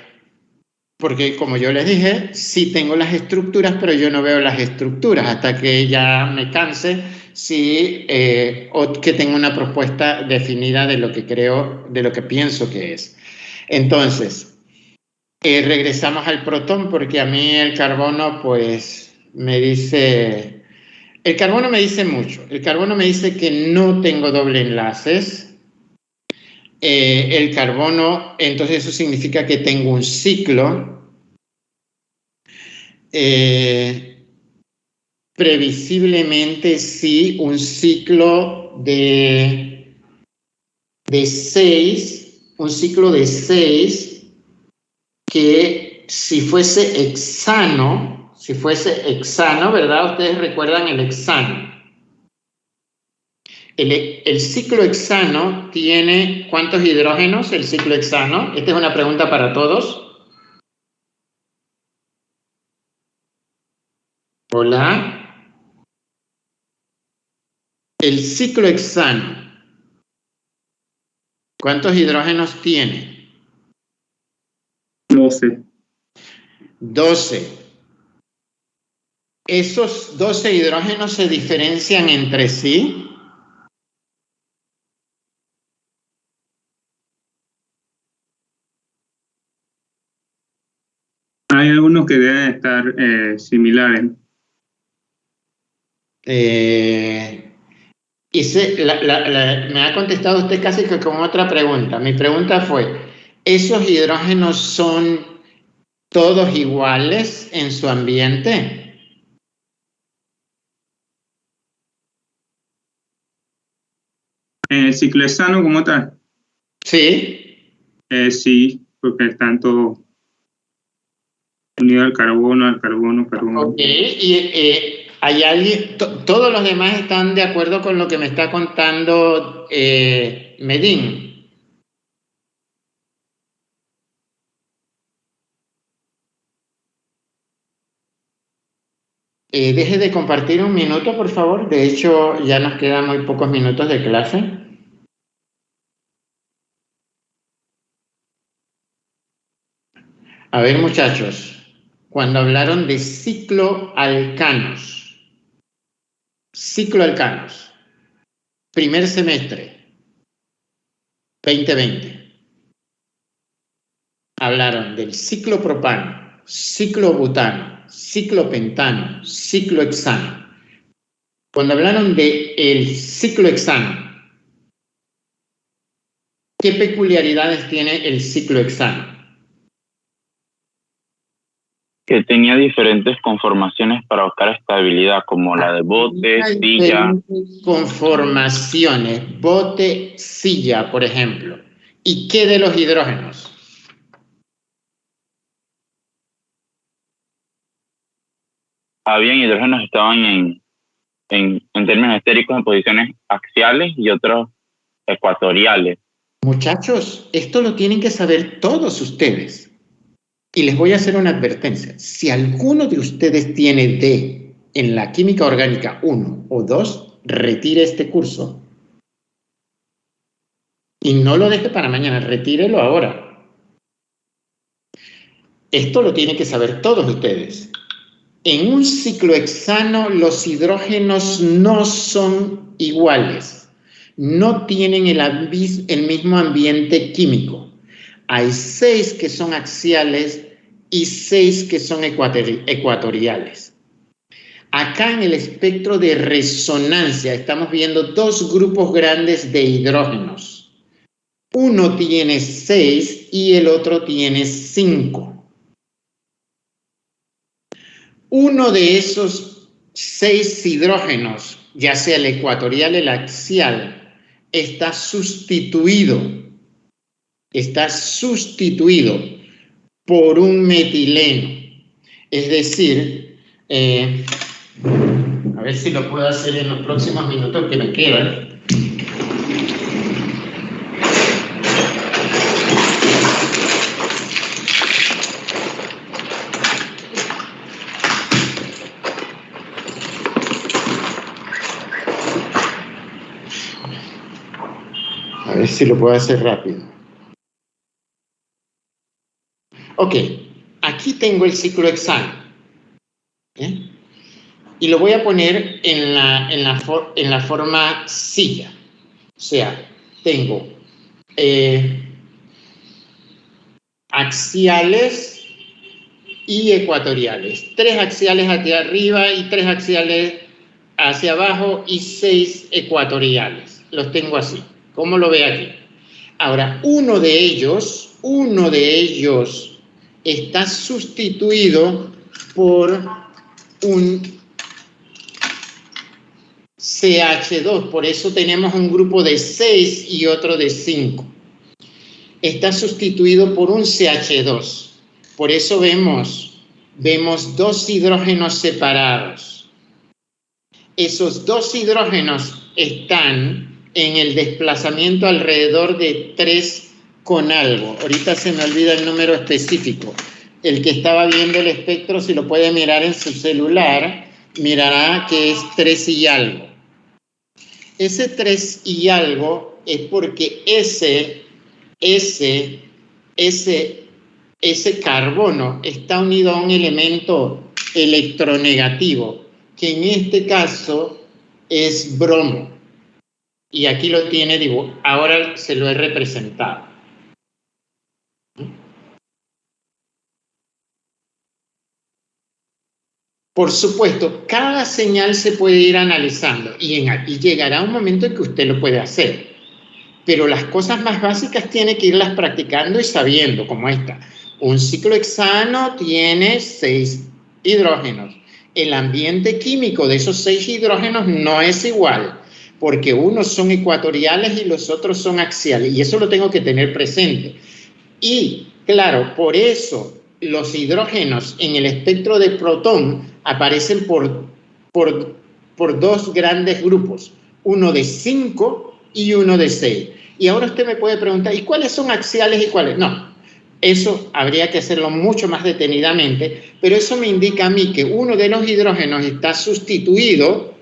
porque como yo les dije, sí tengo las estructuras, pero yo no veo las estructuras hasta que ya me canse, o que tenga una propuesta definida de lo que creo, de lo que pienso que es. Entonces, regresamos al protón, porque a mí el carbono, pues, me dice... El carbono me dice mucho. El carbono me dice que no tengo doble enlaces. El carbono, entonces eso significa que tengo un ciclo. Previsiblemente sí, un ciclo de 6, un ciclo de 6 que si fuese hexano, ¿verdad? Ustedes recuerdan el hexano. El ciclo hexano tiene ¿cuántos hidrógenos el ciclo hexano? Esta es una pregunta para todos. Hola. El ciclo hexano, ¿cuántos hidrógenos tiene? 12. 12. ¿Esos 12 hidrógenos se diferencian entre sí? Hay algunos que deben estar similares. Me ha contestado usted casi que con otra pregunta. Mi pregunta fue, ¿esos hidrógenos son todos iguales en su ambiente. En el ciclohexano como tal, Sí. sí, porque están todos unidos al carbono, carbono. Ok, y hay alguien, todos los demás están de acuerdo con lo que me está contando Medín. Deje de compartir un minuto, por favor. De hecho, ya nos quedan muy pocos minutos de clase. A ver, muchachos, cuando hablaron de cicloalcanos, primer semestre, 2020, hablaron del ciclopropano, ciclobutano, ciclopentano, ciclohexano. Cuando hablaron del ciclohexano, ¿qué peculiaridades tiene el ciclohexano? Que tenía diferentes conformaciones para buscar estabilidad, como la de bote, silla. Conformaciones, bote, silla, por ejemplo. ¿Y qué de los hidrógenos? Habían hidrógenos que estaban en términos estéricos en posiciones axiales y otros ecuatoriales. Muchachos, esto lo tienen que saber todos ustedes. Y les voy a hacer una advertencia. Si alguno de ustedes tiene D en la química orgánica 1 o 2, retire este curso. Y no lo deje para mañana, retírelo ahora. Esto lo tienen que saber todos ustedes. En un ciclohexano los hidrógenos no son iguales. No tienen el mismo ambiente químico. Hay 6 que son axiales y 6 que son ecuatoriales. Acá en el espectro de resonancia estamos viendo 2 grupos grandes de hidrógenos. Uno tiene 6 y el otro tiene 5. Uno de esos 6 hidrógenos, ya sea el ecuatorial o el axial, está sustituido por un metileno. Es decir, a ver si lo puedo hacer en los próximos minutos que me quedan. A ver si lo puedo hacer rápido. Ok, aquí tengo el ciclohexano. Y lo voy a poner en la forma silla. O sea, tengo axiales y ecuatoriales. 3 axiales hacia arriba y 3 axiales hacia abajo y 6 ecuatoriales. Los tengo así. ¿Cómo lo ve aquí? Ahora, uno de ellos está sustituido por un CH2, por eso tenemos un grupo de 6 y otro de 5. Está sustituido por un CH2, por eso vemos 2 hidrógenos separados. Esos 2 hidrógenos están en el desplazamiento alrededor de 3 con algo. Ahorita se me olvida el número específico. El que estaba viendo el espectro, si lo puede mirar en su celular, mirará que es 3 y algo. Ese 3 y algo es porque ese carbono está unido a un elemento electronegativo, que en este caso es bromo. Y aquí lo tiene, ahora se lo he representado. Por supuesto, cada señal se puede ir analizando y llegará un momento en que usted lo puede hacer. Pero las cosas más básicas tiene que irlas practicando y sabiendo, como esta. Un ciclohexano tiene 6 hidrógenos. El ambiente químico de esos 6 hidrógenos no es igual, porque unos son ecuatoriales y los otros son axiales, y eso lo tengo que tener presente. Y, claro, por eso los hidrógenos en el espectro de protón aparecen por 2 grandes grupos, uno de 5 y uno de 6. Y ahora usted me puede preguntar, ¿y cuáles son axiales y cuáles? No. Eso habría que hacerlo mucho más detenidamente, pero eso me indica a mí que uno de los hidrógenos está sustituido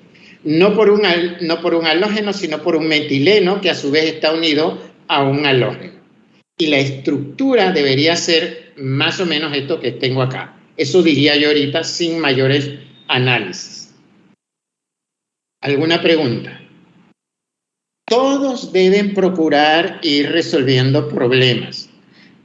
no por un halógeno, sino por un metileno, que a su vez está unido a un halógeno. Y la estructura debería ser más o menos esto que tengo acá. Eso diría yo ahorita sin mayores análisis. ¿Alguna pregunta? Todos deben procurar ir resolviendo problemas.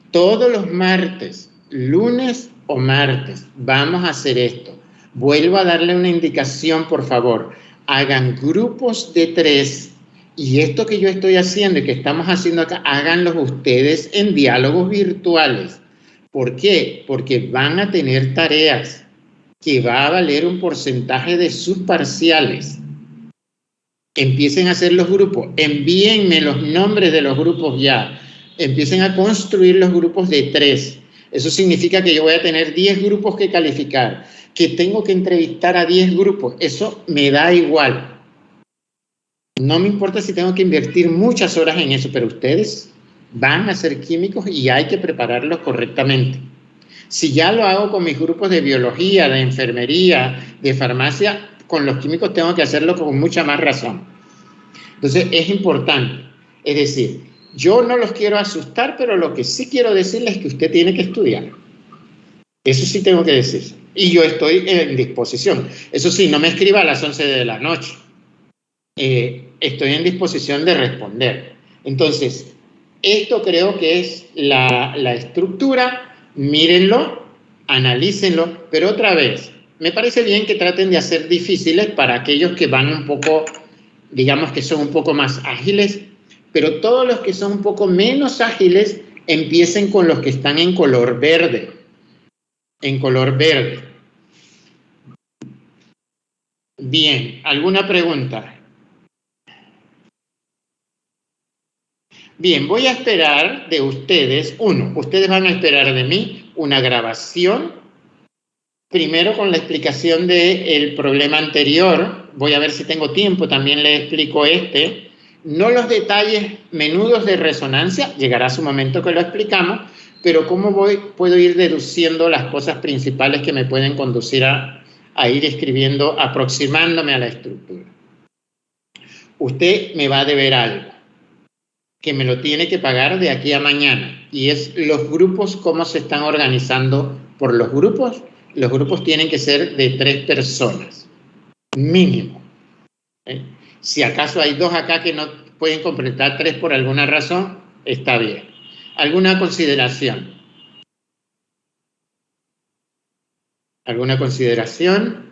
Todos los martes, lunes o martes, vamos a hacer esto. Vuelvo a darle una indicación, por favor. Hagan grupos de 3 y esto que yo estoy haciendo y que estamos haciendo acá, háganlos ustedes en diálogos virtuales. ¿Por qué? Porque van a tener tareas que va a valer un porcentaje de sus parciales. Empiecen a hacer los grupos, envíenme los nombres de los grupos ya. Empiecen a construir los grupos de 3. Eso significa que yo voy a tener 10 grupos que calificar, que tengo que entrevistar a 10 grupos. Eso me da igual. No me importa si tengo que invertir muchas horas en eso, pero ustedes van a ser químicos y hay que prepararlos correctamente. Si ya lo hago con mis grupos de biología, de enfermería, de farmacia, con los químicos tengo que hacerlo con mucha más razón. Entonces, es importante. Es decir, yo no los quiero asustar, pero lo que sí quiero decirles es que usted tiene que estudiar. Eso sí tengo que decir. Y yo estoy en disposición. Eso sí, no me escriba a las 11 de la noche. Estoy en disposición de responder. Entonces, esto creo que es la estructura. Mírenlo, analícenlo, pero otra vez, me parece bien que traten de hacer difíciles para aquellos que van un poco, digamos que son un poco más ágiles, pero todos los que son un poco menos ágiles empiecen con los que están en color verde. En color verde. Bien, ¿alguna pregunta? Bien, voy a esperar de ustedes, ustedes van a esperar de mí una grabación, primero con la explicación del problema anterior. Voy a ver si tengo tiempo, también les explico no los detalles menudos de resonancia, llegará su momento que lo explicamos, pero cómo puedo ir deduciendo las cosas principales que me pueden conducir a ir escribiendo, aproximándome a la estructura. Usted me va a deber algo, que me lo tiene que pagar de aquí a mañana, y es los grupos, cómo se están organizando por los grupos. Los grupos tienen que ser de 3 personas, mínimo. Si acaso hay 2 acá que no pueden completar 3 por alguna razón, está bien. ¿Alguna consideración? ¿Alguna consideración?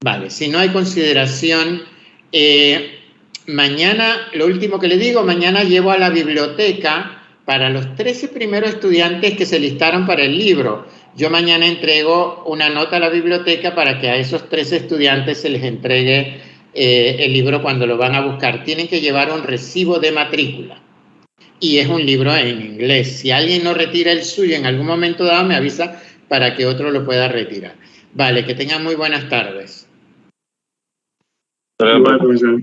Vale, si no hay consideración, mañana, lo último que le digo, mañana llevo a la biblioteca para los 13 primeros estudiantes que se listaron para el libro. Yo mañana entrego una nota a la biblioteca para que a esos 13 estudiantes se les entregue el libro cuando lo van a buscar. Tienen que llevar un recibo de matrícula. Y es un libro en inglés. Si alguien no retira el suyo en algún momento dado, me avisa para que otro lo pueda retirar. Vale, que tengan muy buenas tardes. Igual, profesor.